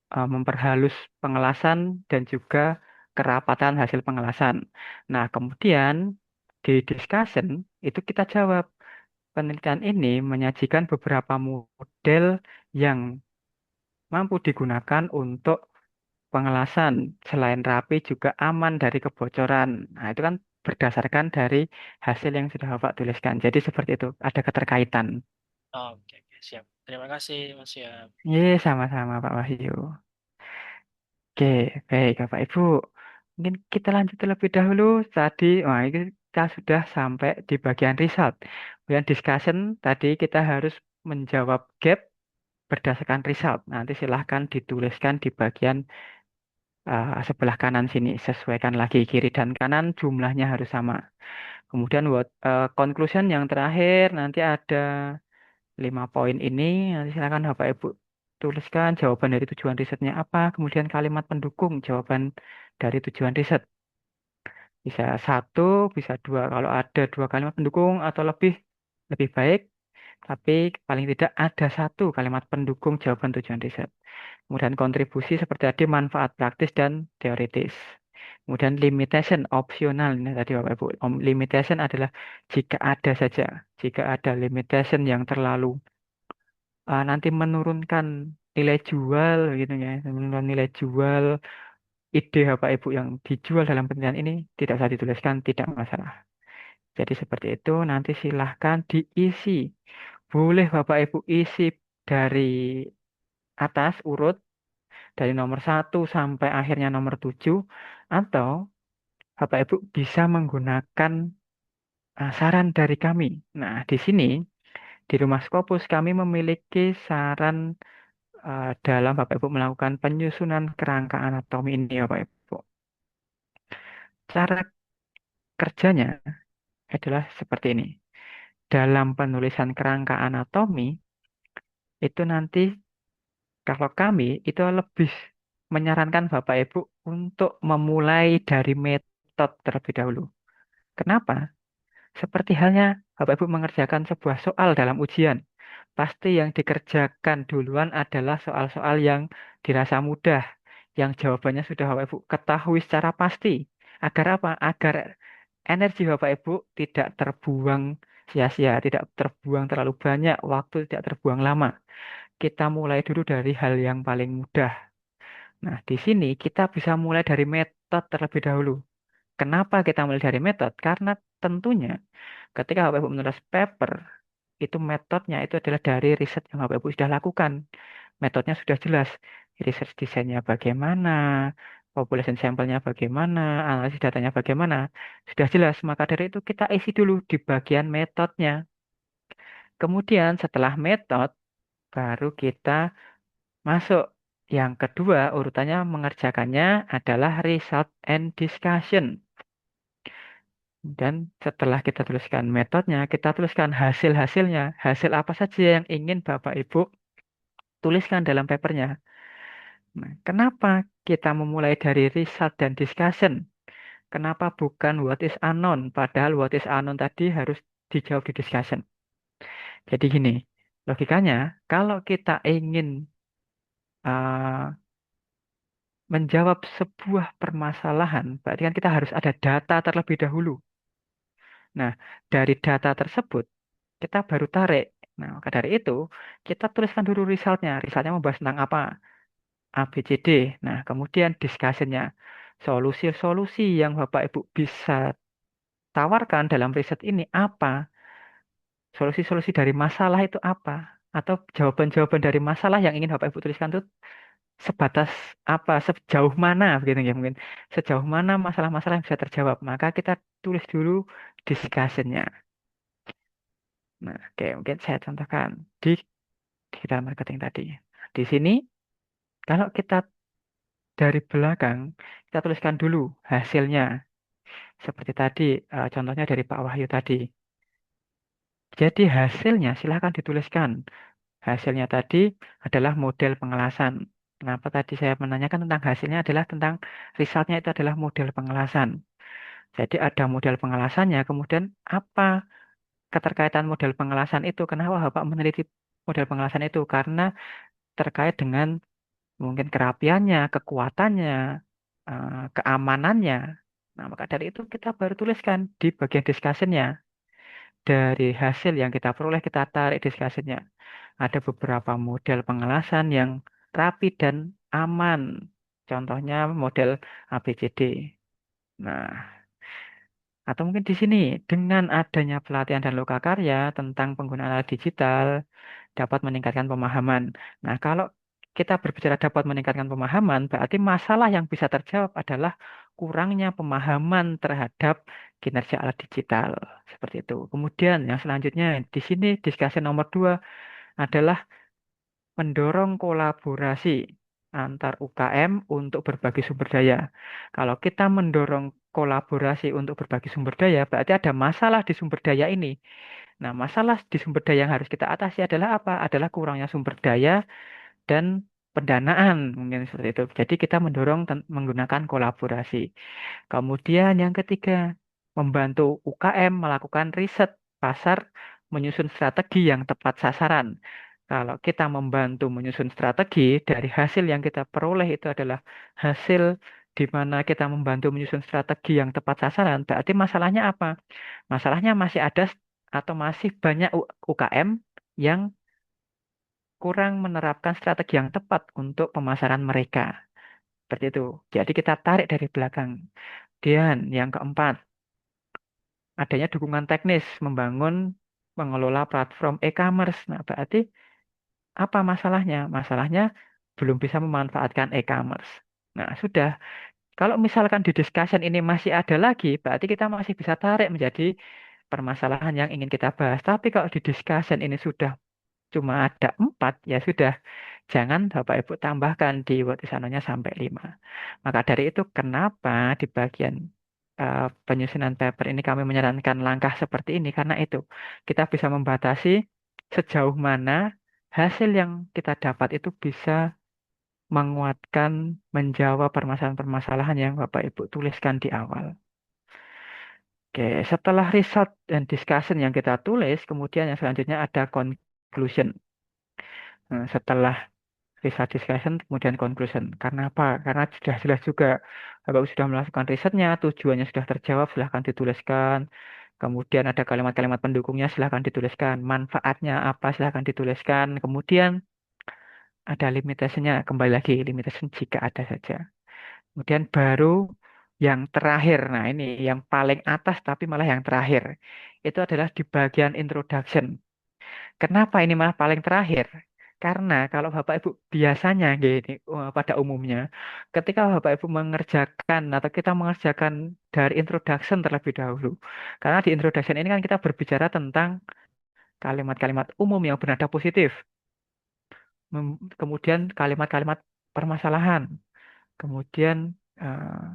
memperhalus pengelasan dan juga kerapatan hasil pengelasan. Nah, kemudian di discussion itu kita jawab penelitian ini menyajikan beberapa model yang mampu digunakan untuk pengelasan selain rapi juga aman dari kebocoran. Nah, itu kan berdasarkan dari hasil yang sudah Bapak tuliskan. Jadi seperti itu, ada keterkaitan. Oke, siap. Terima kasih Mas ya. Sama-sama Pak Wahyu. Oke, baik Bapak Ibu. Mungkin kita lanjut terlebih dahulu. Tadi, wah, ini kita sudah sampai di bagian result. Bagian discussion, tadi kita harus menjawab gap berdasarkan result. Nanti silahkan dituliskan di bagian sebelah kanan sini. Sesuaikan lagi kiri dan kanan jumlahnya harus sama. Kemudian conclusion yang terakhir nanti ada 5 poin ini. Nanti silakan Bapak Ibu tuliskan jawaban dari tujuan risetnya apa. Kemudian kalimat pendukung jawaban dari tujuan riset. Bisa satu, bisa dua. Kalau ada dua kalimat pendukung atau lebih baik. Tapi paling tidak ada satu kalimat pendukung jawaban tujuan riset. Kemudian kontribusi seperti tadi manfaat praktis dan teoritis. Kemudian limitation opsional ini tadi Bapak Ibu. Limitation adalah jika ada saja, jika ada limitation yang terlalu nanti menurunkan nilai jual gitu ya, menurunkan nilai jual ide Bapak Ibu yang dijual dalam penelitian ini tidak usah dituliskan, tidak masalah. Jadi seperti itu nanti silahkan diisi. Boleh Bapak Ibu isi dari atas urut dari nomor 1 sampai akhirnya nomor 7 atau Bapak Ibu bisa menggunakan saran dari kami. Nah, di sini di Rumah Scopus kami memiliki saran dalam Bapak Ibu melakukan penyusunan kerangka anatomi ini Bapak Ibu. Cara kerjanya adalah seperti ini. Dalam penulisan kerangka anatomi, itu nanti kalau kami itu lebih menyarankan Bapak Ibu untuk memulai dari metode terlebih dahulu. Kenapa? Seperti halnya Bapak Ibu mengerjakan sebuah soal dalam ujian. Pasti yang dikerjakan duluan adalah soal-soal yang dirasa mudah, yang jawabannya sudah Bapak Ibu ketahui secara pasti. Agar apa? Agar energi Bapak Ibu tidak terbuang sia-sia, tidak terbuang terlalu banyak, waktu tidak terbuang lama. Kita mulai dulu dari hal yang paling mudah. Nah, di sini kita bisa mulai dari metode terlebih dahulu. Kenapa kita mulai dari metode? Karena tentunya ketika Bapak Ibu menulis paper, itu metodenya itu adalah dari riset yang Bapak Ibu sudah lakukan. Metodenya sudah jelas. Research desainnya bagaimana, population sampelnya bagaimana, analisis datanya bagaimana. Sudah jelas. Maka dari itu kita isi dulu di bagian metodenya. Kemudian setelah metode, baru kita masuk. Yang kedua, urutannya mengerjakannya adalah result and discussion. Dan setelah kita tuliskan metodenya, kita tuliskan hasil-hasilnya. Hasil apa saja yang ingin Bapak Ibu tuliskan dalam papernya. Nah, kenapa kita memulai dari result dan discussion? Kenapa bukan what is unknown? Padahal what is unknown tadi harus dijawab di discussion. Jadi gini, logikanya kalau kita ingin uh, menjawab sebuah permasalahan, berarti kan kita harus ada data terlebih dahulu. Nah, dari data tersebut kita baru tarik. Nah, maka dari itu kita tuliskan dulu resultnya. Resultnya membahas tentang apa? A, B, C, D. Nah, kemudian discussion-nya. Solusi-solusi yang Bapak Ibu bisa tawarkan dalam riset ini apa? Solusi-solusi dari masalah itu apa? Atau jawaban-jawaban dari masalah yang ingin Bapak Ibu tuliskan itu sebatas apa? Sejauh mana begitu ya mungkin. Sejauh mana masalah-masalah yang bisa terjawab. Maka kita tulis dulu discussion-nya. Nah, oke, mungkin saya contohkan di digital marketing tadi. Di sini, kalau kita dari belakang, kita tuliskan dulu hasilnya. Seperti tadi, contohnya dari Pak Wahyu tadi. Jadi hasilnya silahkan dituliskan. Hasilnya tadi adalah model pengelasan. Kenapa tadi saya menanyakan tentang hasilnya adalah tentang resultnya itu adalah model pengelasan. Jadi ada model pengelasannya, kemudian apa keterkaitan model pengelasan itu? Kenapa Bapak meneliti model pengelasan itu? Karena terkait dengan mungkin kerapiannya, kekuatannya, keamanannya. Nah, maka dari itu kita baru tuliskan di bagian discussion-nya. Dari hasil yang kita peroleh, kita tarik discussion-nya. Ada beberapa model pengelasan yang rapi dan aman. Contohnya model ABCD. Nah, atau mungkin di sini, dengan adanya pelatihan dan loka karya tentang penggunaan alat digital, dapat meningkatkan pemahaman. Nah, kalau kita berbicara dapat meningkatkan pemahaman, berarti masalah yang bisa terjawab adalah kurangnya pemahaman terhadap kinerja alat digital. Seperti itu. Kemudian yang selanjutnya, di sini diskusi nomor 2 adalah mendorong kolaborasi antar UKM untuk berbagi sumber daya. Kalau kita mendorong kolaborasi untuk berbagi sumber daya, berarti ada masalah di sumber daya ini. Nah, masalah di sumber daya yang harus kita atasi adalah apa? Adalah kurangnya sumber daya dan pendanaan, mungkin seperti itu. Jadi kita mendorong menggunakan kolaborasi. Kemudian yang ketiga, membantu UKM melakukan riset pasar, menyusun strategi yang tepat sasaran. Kalau kita membantu menyusun strategi, dari hasil yang kita peroleh itu adalah hasil di mana kita membantu menyusun strategi yang tepat sasaran. Berarti masalahnya apa? Masalahnya masih ada atau masih banyak UKM yang kurang menerapkan strategi yang tepat untuk pemasaran mereka. Seperti itu. Jadi kita tarik dari belakang. Dan yang keempat, adanya dukungan teknis membangun mengelola platform e-commerce. Nah, berarti apa masalahnya? Masalahnya belum bisa memanfaatkan e-commerce. Nah, sudah. Kalau misalkan di discussion ini masih ada lagi, berarti kita masih bisa tarik menjadi permasalahan yang ingin kita bahas. Tapi kalau di discussion ini sudah cuma ada 4, ya sudah. Jangan Bapak Ibu tambahkan di word is unknown-nya sampai 5. Maka dari itu kenapa di bagian penyusunan paper ini kami menyarankan langkah seperti ini karena itu kita bisa membatasi sejauh mana hasil yang kita dapat itu bisa menguatkan, menjawab permasalahan-permasalahan yang Bapak Ibu tuliskan di awal. Oke, setelah result dan discussion yang kita tulis, kemudian yang selanjutnya ada conclusion. Nah, setelah result discussion, kemudian conclusion. Karena apa? Karena sudah jelas juga Bapak Ibu sudah melakukan risetnya, tujuannya sudah terjawab, silahkan dituliskan. Kemudian ada kalimat-kalimat pendukungnya, silahkan dituliskan. Manfaatnya apa, silahkan dituliskan. Kemudian ada limitation-nya, kembali lagi limitation jika ada saja. Kemudian baru yang terakhir, nah ini yang paling atas tapi malah yang terakhir. Itu adalah di bagian introduction. Kenapa ini malah paling terakhir? Karena kalau Bapak Ibu biasanya gini, pada umumnya, ketika Bapak Ibu mengerjakan atau kita mengerjakan dari introduction terlebih dahulu. Karena di introduction ini kan kita berbicara tentang kalimat-kalimat umum yang bernada positif. Kemudian kalimat-kalimat permasalahan. Kemudian eh,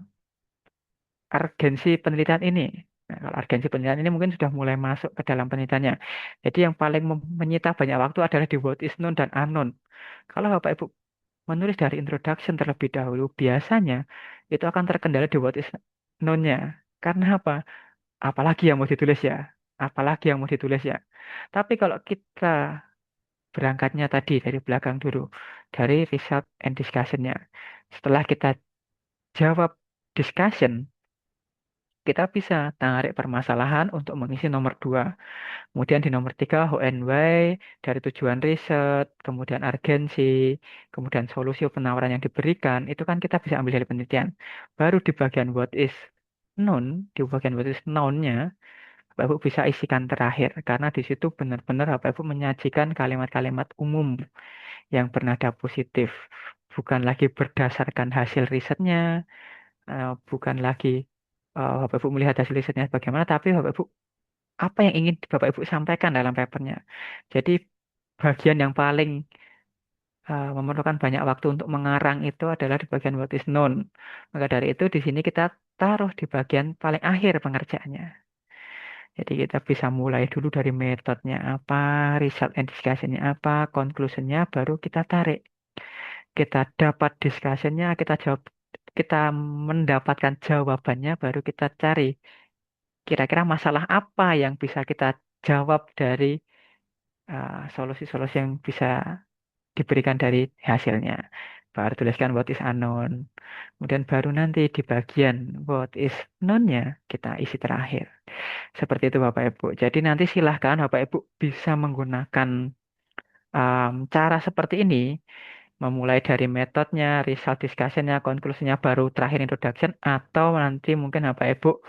urgensi penelitian ini. Nah, kalau urgensi penelitian ini mungkin sudah mulai masuk ke dalam penelitiannya. Jadi yang paling menyita banyak waktu adalah di what is known dan unknown. Kalau Bapak Ibu menulis dari introduction terlebih dahulu, biasanya itu akan terkendala di what is known-nya. Karena apa? Apalagi yang mau ditulis ya? Apalagi yang mau ditulis ya? Tapi kalau kita berangkatnya tadi dari belakang dulu, dari result and discussion-nya. Setelah kita jawab discussion, kita bisa tarik permasalahan untuk mengisi nomor 2. Kemudian di nomor 3, how and why, dari tujuan riset, kemudian urgensi, kemudian solusi penawaran yang diberikan, itu kan kita bisa ambil dari penelitian. Baru di bagian what is known, di bagian what is known-nya, Bapak Ibu bisa isikan terakhir. Karena di situ benar-benar Bapak Ibu menyajikan kalimat-kalimat umum yang bernada positif. Bukan lagi berdasarkan hasil risetnya, bukan lagi Bapak Ibu melihat hasil risetnya bagaimana, tapi Bapak Ibu apa yang ingin Bapak Ibu sampaikan dalam papernya. Jadi bagian yang paling memerlukan banyak waktu untuk mengarang itu adalah di bagian what is known. Maka dari itu di sini kita taruh di bagian paling akhir pengerjaannya. Jadi kita bisa mulai dulu dari metodenya apa, result and discussion-nya apa, conclusion-nya baru kita tarik. Kita dapat discussion-nya, kita jawab, kita mendapatkan jawabannya, baru kita cari kira-kira masalah apa yang bisa kita jawab dari solusi-solusi yang bisa diberikan dari hasilnya. Baru tuliskan what is unknown. Kemudian baru nanti di bagian what is known-nya kita isi terakhir. Seperti itu Bapak Ibu. Jadi nanti silahkan Bapak Ibu bisa menggunakan cara seperti ini. Memulai dari metodenya, result discussion-nya, konklusinya, baru terakhir introduction. Atau nanti mungkin Bapak Ibu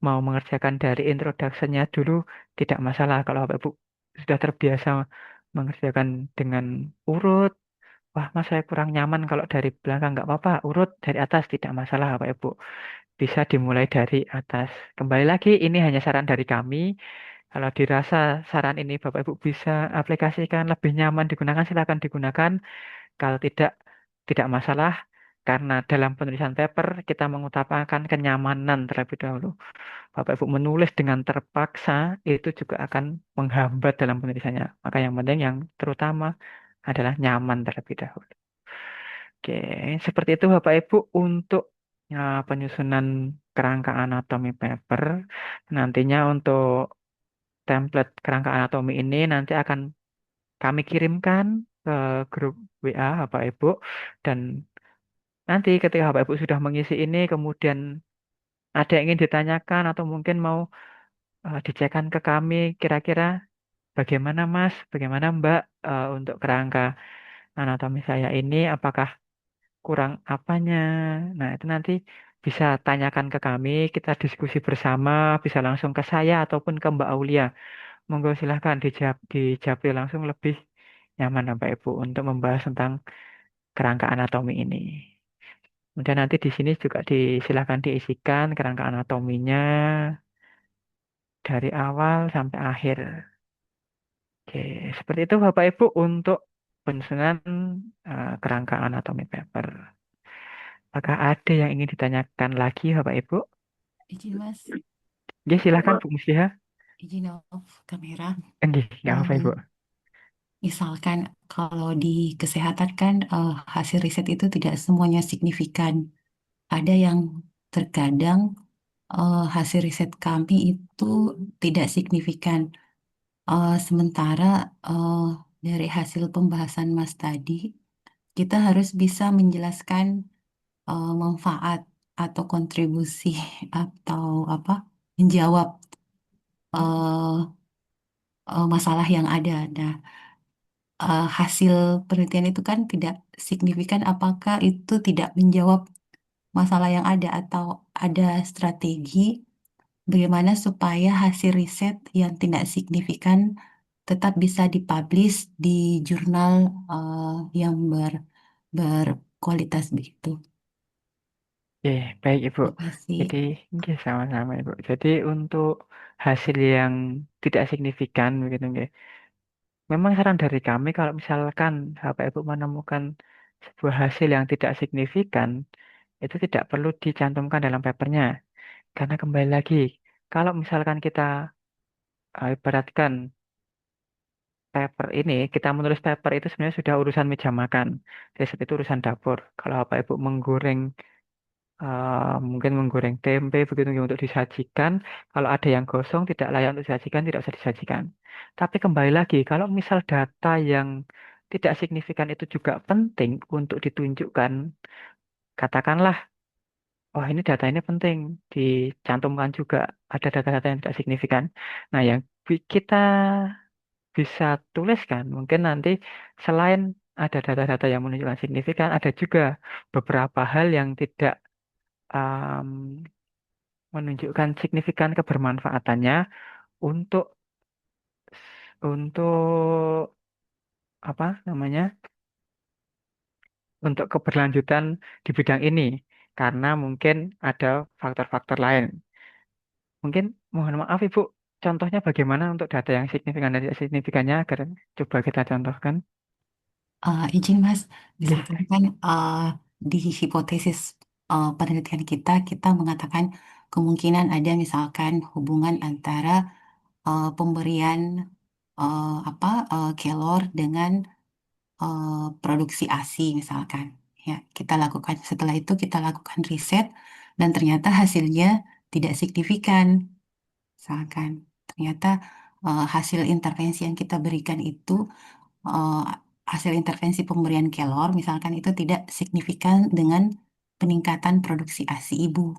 mau mengerjakan dari introduction-nya dulu. Tidak masalah kalau Bapak Ibu sudah terbiasa mengerjakan dengan urut. Wah, mas saya kurang nyaman kalau dari belakang. Nggak apa-apa, urut dari atas tidak masalah Bapak Ibu. Bisa dimulai dari atas. Kembali lagi, ini hanya saran dari kami. Kalau dirasa saran ini Bapak Ibu bisa aplikasikan lebih nyaman digunakan, silakan digunakan. Kalau tidak, tidak masalah. Karena dalam penulisan paper kita mengutamakan kenyamanan terlebih dahulu. Bapak Ibu menulis dengan terpaksa itu juga akan menghambat dalam penulisannya. Maka yang penting yang terutama adalah nyaman terlebih dahulu. Oke, seperti itu Bapak Ibu untuk penyusunan kerangka anatomi paper. Nantinya untuk template kerangka anatomi ini nanti akan kami kirimkan ke grup WA Bapak Ibu, dan nanti ketika Bapak Ibu sudah mengisi ini kemudian ada yang ingin ditanyakan atau mungkin mau dicekkan ke kami kira-kira bagaimana Mas, bagaimana Mbak untuk kerangka anatomi saya ini apakah kurang apanya. Nah, itu nanti bisa tanyakan ke kami, kita diskusi bersama, bisa langsung ke saya ataupun ke Mbak Aulia. Monggo silahkan dijawab langsung lebih nyaman Bapak Ibu untuk membahas tentang kerangka anatomi ini. Kemudian nanti di sini juga silakan diisikan kerangka anatominya dari awal sampai akhir. Oke, seperti itu Bapak Ibu untuk penyusunan kerangka anatomi paper. Apakah ada yang ingin ditanyakan lagi Bapak Ibu? Izin Mas, Nggih, silakan Mas. Bu Musliha. izin off kamera. Nggih, nggak apa-apa Ibu. Misalkan kalau di kesehatan kan hasil riset itu tidak semuanya signifikan. Ada yang terkadang hasil riset kami itu tidak signifikan. Sementara eh, dari hasil pembahasan Mas tadi, kita harus bisa menjelaskan manfaat atau kontribusi atau apa menjawab eh, masalah yang ada. Nah, hasil penelitian itu kan tidak signifikan apakah itu tidak menjawab masalah yang ada atau ada strategi bagaimana supaya hasil riset yang tidak signifikan tetap bisa dipublish di jurnal yang berkualitas begitu. Oke, baik Ibu. Terima kasih. Jadi, nggih sama-sama Ibu. Jadi untuk hasil yang tidak signifikan begitu nggih. Memang saran dari kami kalau misalkan Bapak Ibu menemukan sebuah hasil yang tidak signifikan, itu tidak perlu dicantumkan dalam papernya. Karena kembali lagi, kalau misalkan kita ibaratkan paper ini, kita menulis paper itu sebenarnya sudah urusan meja makan. Riset itu urusan dapur. Kalau Bapak Ibu menggoreng mungkin menggoreng tempe begitu untuk disajikan. Kalau ada yang gosong tidak layak untuk disajikan, tidak usah disajikan. Tapi kembali lagi, kalau misal data yang tidak signifikan itu juga penting untuk ditunjukkan, katakanlah, oh ini data ini penting, dicantumkan juga ada data-data yang tidak signifikan. Nah, yang kita bisa tuliskan, mungkin nanti selain ada data-data yang menunjukkan signifikan, ada juga beberapa hal yang tidak em, menunjukkan signifikan kebermanfaatannya untuk untuk apa namanya untuk keberlanjutan di bidang ini karena mungkin ada faktor-faktor lain. Mungkin mohon maaf Ibu, contohnya bagaimana untuk data yang signifikan dan tidak signifikannya agar coba kita contohkan. Izin Mas, Oke. misalkan kan di hipotesis penelitian kita, kita mengatakan kemungkinan ada misalkan hubungan antara pemberian apa kelor dengan produksi ASI misalkan. Ya, kita lakukan setelah itu kita lakukan riset dan ternyata hasilnya tidak signifikan. Misalkan ternyata hasil intervensi yang kita berikan itu eh, hasil intervensi pemberian kelor misalkan itu tidak signifikan dengan peningkatan produksi ASI ibu.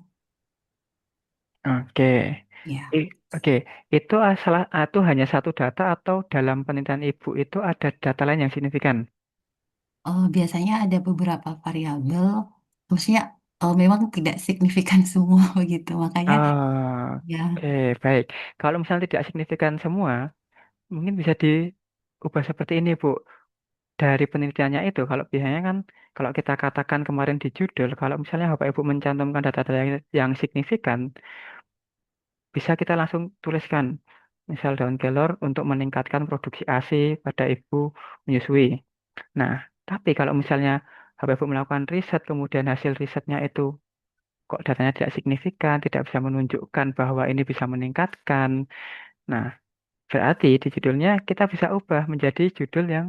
Oke. Ya, Oke, itu salah itu hanya satu data atau dalam penelitian Ibu itu ada data lain yang signifikan? biasanya ada beberapa variabel, maksudnya memang tidak signifikan semua begitu, makanya ya. Oke, baik. Kalau misalnya tidak signifikan semua, mungkin bisa diubah seperti ini, Bu. Dari penelitiannya itu, kalau biasanya kan, kalau kita katakan kemarin di judul, kalau misalnya Bapak Ibu mencantumkan data-data yang signifikan, bisa kita langsung tuliskan. Misal daun kelor untuk meningkatkan produksi ASI pada ibu menyusui. Nah, tapi kalau misalnya Bapak Ibu melakukan riset, kemudian hasil risetnya itu kok datanya tidak signifikan, tidak bisa menunjukkan bahwa ini bisa meningkatkan. Nah, berarti di judulnya kita bisa ubah menjadi judul yang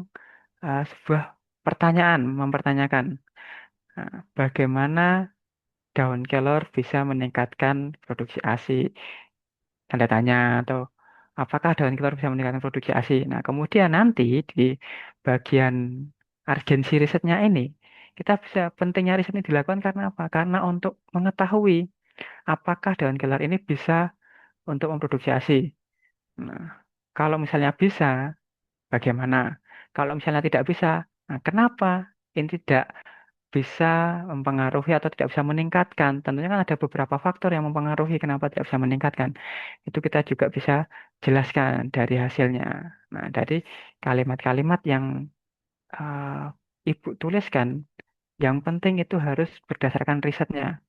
sebuah pertanyaan, mempertanyakan bagaimana daun kelor bisa meningkatkan produksi ASI, tanda tanya, atau apakah daun kelor bisa meningkatkan produksi ASI. Nah, kemudian nanti di bagian urgensi risetnya ini, kita bisa pentingnya riset ini dilakukan karena apa? Karena untuk mengetahui apakah daun kelor ini bisa untuk memproduksi ASI. Nah, kalau misalnya bisa, bagaimana? Kalau misalnya tidak bisa, nah kenapa ini tidak bisa mempengaruhi atau tidak bisa meningkatkan? Tentunya kan ada beberapa faktor yang mempengaruhi kenapa tidak bisa meningkatkan. Itu kita juga bisa jelaskan dari hasilnya. Nah, dari kalimat-kalimat yang Ibu tuliskan, yang penting itu harus berdasarkan risetnya.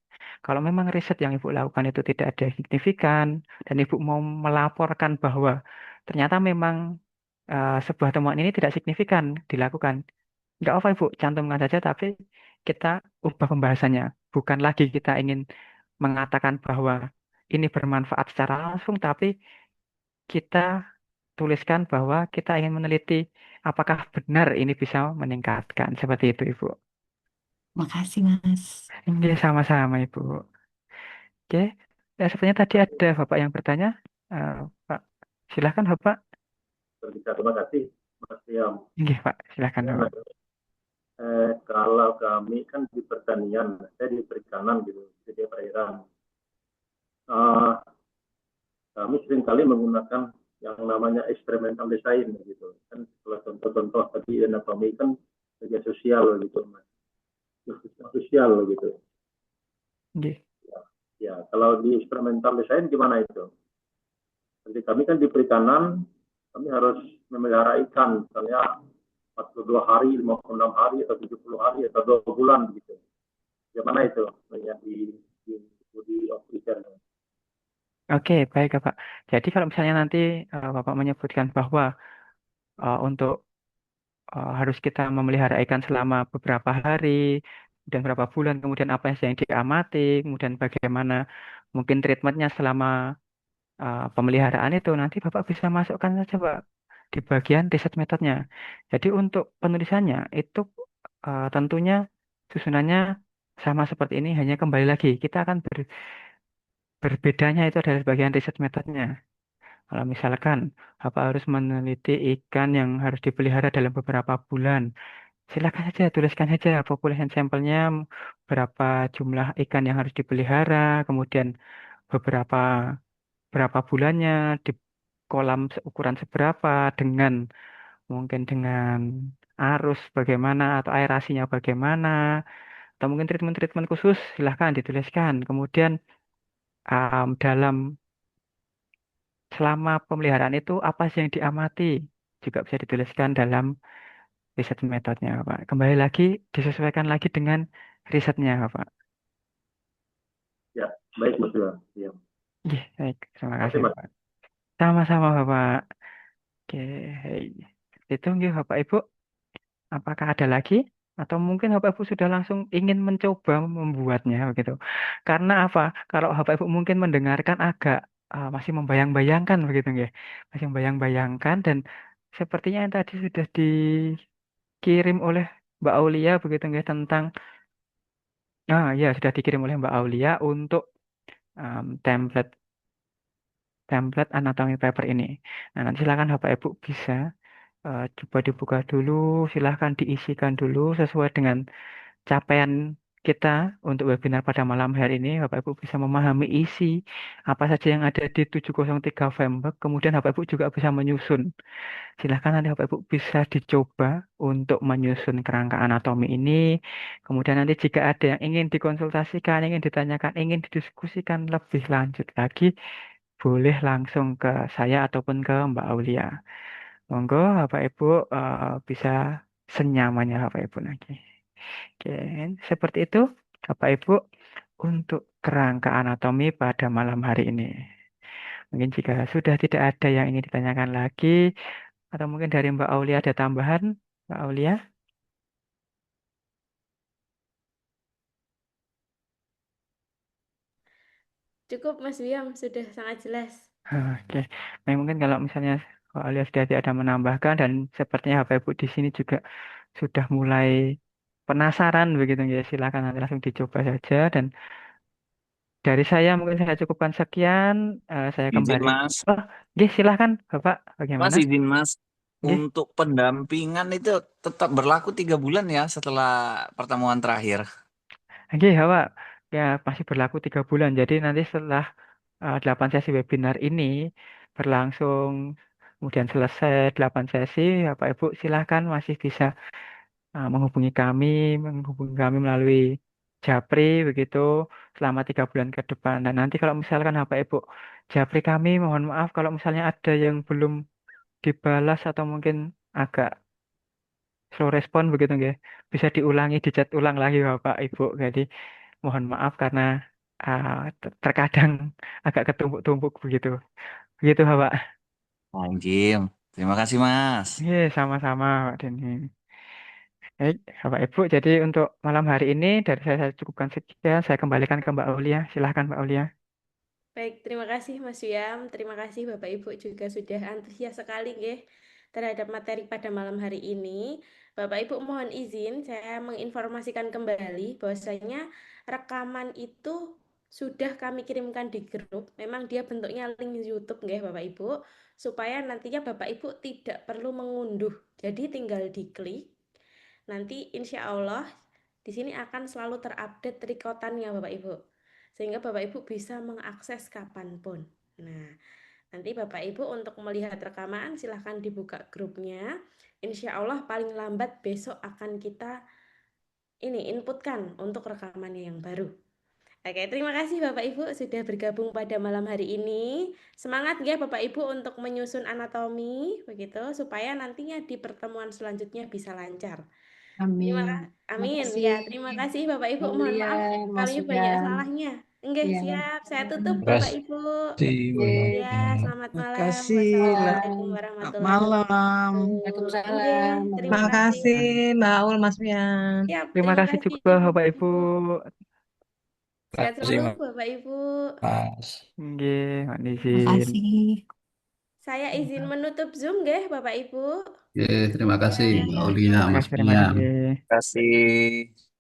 Kalau memang riset yang Ibu lakukan itu tidak ada signifikan dan Ibu mau melaporkan bahwa ternyata memang sebuah temuan ini tidak signifikan dilakukan, nggak apa Ibu, cantumkan saja tapi kita ubah pembahasannya. Bukan lagi kita ingin mengatakan bahwa ini bermanfaat secara langsung, tapi kita tuliskan bahwa kita ingin meneliti apakah benar ini bisa meningkatkan. Seperti itu, Ibu. Makasih, Mas. Oke, sama-sama, Ibu. Oke, ya, sepertinya tadi ada Bapak yang bertanya. Eh, Pak, silakan Bapak. Berbicara, terima kasih Mas Yam. Oke, Pak, silakan Ya, Bapak. kalau kami kan di pertanian, saya di perikanan gitu, jadi perairan. Eh, Kami seringkali menggunakan yang namanya experimental design gitu. Kan kalau contoh-contoh tadi anatomi kan kerja sosial gitu, Mas. Sosial gitu. Oke. Ya, kalau di experimental design gimana itu? Jadi kami kan di perikanan, kami harus memelihara ikan, misalnya 42 hari, 56 hari, atau 70 hari, atau 2 bulan begitu. Gimana itu? Banyak di officer. Oke, baik Bapak. Jadi kalau misalnya nanti Bapak menyebutkan bahwa untuk harus kita memelihara ikan selama beberapa hari dan beberapa bulan, kemudian apa yang diamati, kemudian bagaimana mungkin treatmentnya selama pemeliharaan itu, nanti Bapak bisa masukkan saja Pak di bagian riset metodenya. Jadi untuk penulisannya itu tentunya susunannya sama seperti ini, hanya kembali lagi kita akan berbedanya itu adalah bagian riset metodenya. Kalau misalkan Bapak harus meneliti ikan yang harus dipelihara dalam beberapa bulan, silakan saja tuliskan saja population sampelnya, berapa jumlah ikan yang harus dipelihara, kemudian beberapa berapa bulannya, di kolam ukuran seberapa, dengan mungkin dengan arus bagaimana atau aerasinya bagaimana, atau mungkin treatment-treatment khusus silahkan dituliskan. Kemudian dalam selama pemeliharaan itu apa sih yang diamati juga bisa dituliskan dalam riset metodenya, Pak. Kembali lagi disesuaikan lagi dengan risetnya, Pak. Ya, baik Mas Ilham. Ya. Iya, baik. Terima Terima kasih kasih, Mas. Pak. Sama-sama, Bapak. Oke, itu nggih, Bapak Ibu. Apakah ada lagi? Atau mungkin Bapak Ibu sudah langsung ingin mencoba membuatnya begitu. Karena apa? Kalau Bapak Ibu mungkin mendengarkan agak masih membayang-bayangkan begitu nggih. Masih membayang-bayangkan dan sepertinya yang tadi sudah dikirim oleh Mbak Aulia begitu nggih tentang ya sudah dikirim oleh Mbak Aulia untuk template template anatomi paper ini. Nah, nanti silakan Bapak Ibu bisa coba dibuka dulu, silahkan diisikan dulu sesuai dengan capaian kita untuk webinar pada malam hari ini. Bapak Ibu bisa memahami isi apa saja yang ada di 703 framework, kemudian Bapak Ibu juga bisa menyusun. Silahkan nanti Bapak Ibu bisa dicoba untuk menyusun kerangka anatomi ini. Kemudian nanti jika ada yang ingin dikonsultasikan, ingin ditanyakan, ingin didiskusikan lebih lanjut lagi, boleh langsung ke saya ataupun ke Mbak Aulia. Monggo Bapak Ibu bisa senyamannya Bapak Ibu lagi. Oke, seperti itu Bapak Ibu untuk kerangka anatomi pada malam hari ini. Mungkin jika sudah tidak ada yang ingin ditanyakan lagi, atau mungkin dari Mbak Aulia ada tambahan, Mbak Aulia? Cukup Mas Wiam, sudah sangat jelas. Oke, nah, mungkin kalau misalnya Mbak Aulia sudah tidak ada menambahkan dan sepertinya Bapak Ibu di sini juga sudah mulai penasaran begitu ya, silakan nanti langsung dicoba saja dan dari saya mungkin saya cukupkan sekian. Saya Izin kembali. Mas, Oh, silahkan Bapak. Mas Bagaimana? izin Mas. Nggih. Untuk pendampingan itu tetap berlaku 3 bulan ya setelah pertemuan terakhir. Nggih, Bapak. Ya, masih berlaku 3 bulan. Jadi nanti setelah 8 sesi webinar ini berlangsung, kemudian selesai 8 sesi, Bapak Ibu silahkan masih bisa menghubungi kami melalui Japri begitu selama 3 bulan ke depan. Dan nanti kalau misalkan Bapak Ibu Japri kami, mohon maaf kalau misalnya ada yang belum dibalas atau mungkin agak slow respon begitu nggih. Bisa diulangi, dicat ulang lagi Bapak Ibu. Jadi mohon maaf karena terkadang agak ketumpuk-tumpuk begitu. Begitu Bapak. Anjim. Terima kasih Mas. Iya, sama-sama Pak Denny. Baik, Bapak Ibu, jadi untuk malam hari ini dari saya cukupkan sekian. Saya kembalikan ke Mbak Aulia. Silahkan Mbak Aulia. Baik, terima kasih Mas Yam. Terima kasih Bapak Ibu juga sudah antusias sekali nggih terhadap materi pada malam hari ini. Bapak Ibu mohon izin saya menginformasikan kembali bahwasanya rekaman itu sudah kami kirimkan di grup. Memang dia bentuknya link YouTube nggih Bapak Ibu, supaya nantinya Bapak Ibu tidak perlu mengunduh. Jadi tinggal diklik. Nanti insya Allah di sini akan selalu terupdate rekotannya Bapak Ibu, sehingga Bapak Ibu bisa mengakses kapanpun. Nah, nanti Bapak Ibu untuk melihat rekaman silahkan dibuka grupnya. Insya Allah paling lambat besok akan kita inputkan untuk rekamannya yang baru. Oke, terima kasih Bapak Ibu sudah bergabung pada malam hari ini. Semangat ya Bapak Ibu untuk menyusun anatomi begitu supaya nantinya di pertemuan selanjutnya bisa lancar. Amin. Terima Amin. kasih Ya, terima kasih Bapak Ibu. Mohon Aulia, maaf Mas kami banyak Uyan. salahnya. Enggak, Ya, siap. Saya tutup Terima Bapak kasih, Ibu. Mbak. Ya, selamat Terima malam. kasih lah. Wassalamualaikum Selamat warahmatullahi malam. wabarakatuh. Waalaikumsalam Enggak, terima Terima kasih. kasih Mbak Aul, Mas Wian. Siap, Terima terima kasih kasih juga Bapak Bapak Ibu. Ibu. Terima Sehat kasih, selalu Bapak Ibu. Mas. Nggih, mohon terima izin. kasih. Saya izin menutup Zoom nggih Bapak Ibu. Terima kasih, Ya, Mbak Aulia, Mas Terima Pian. kasih. Terima kasih.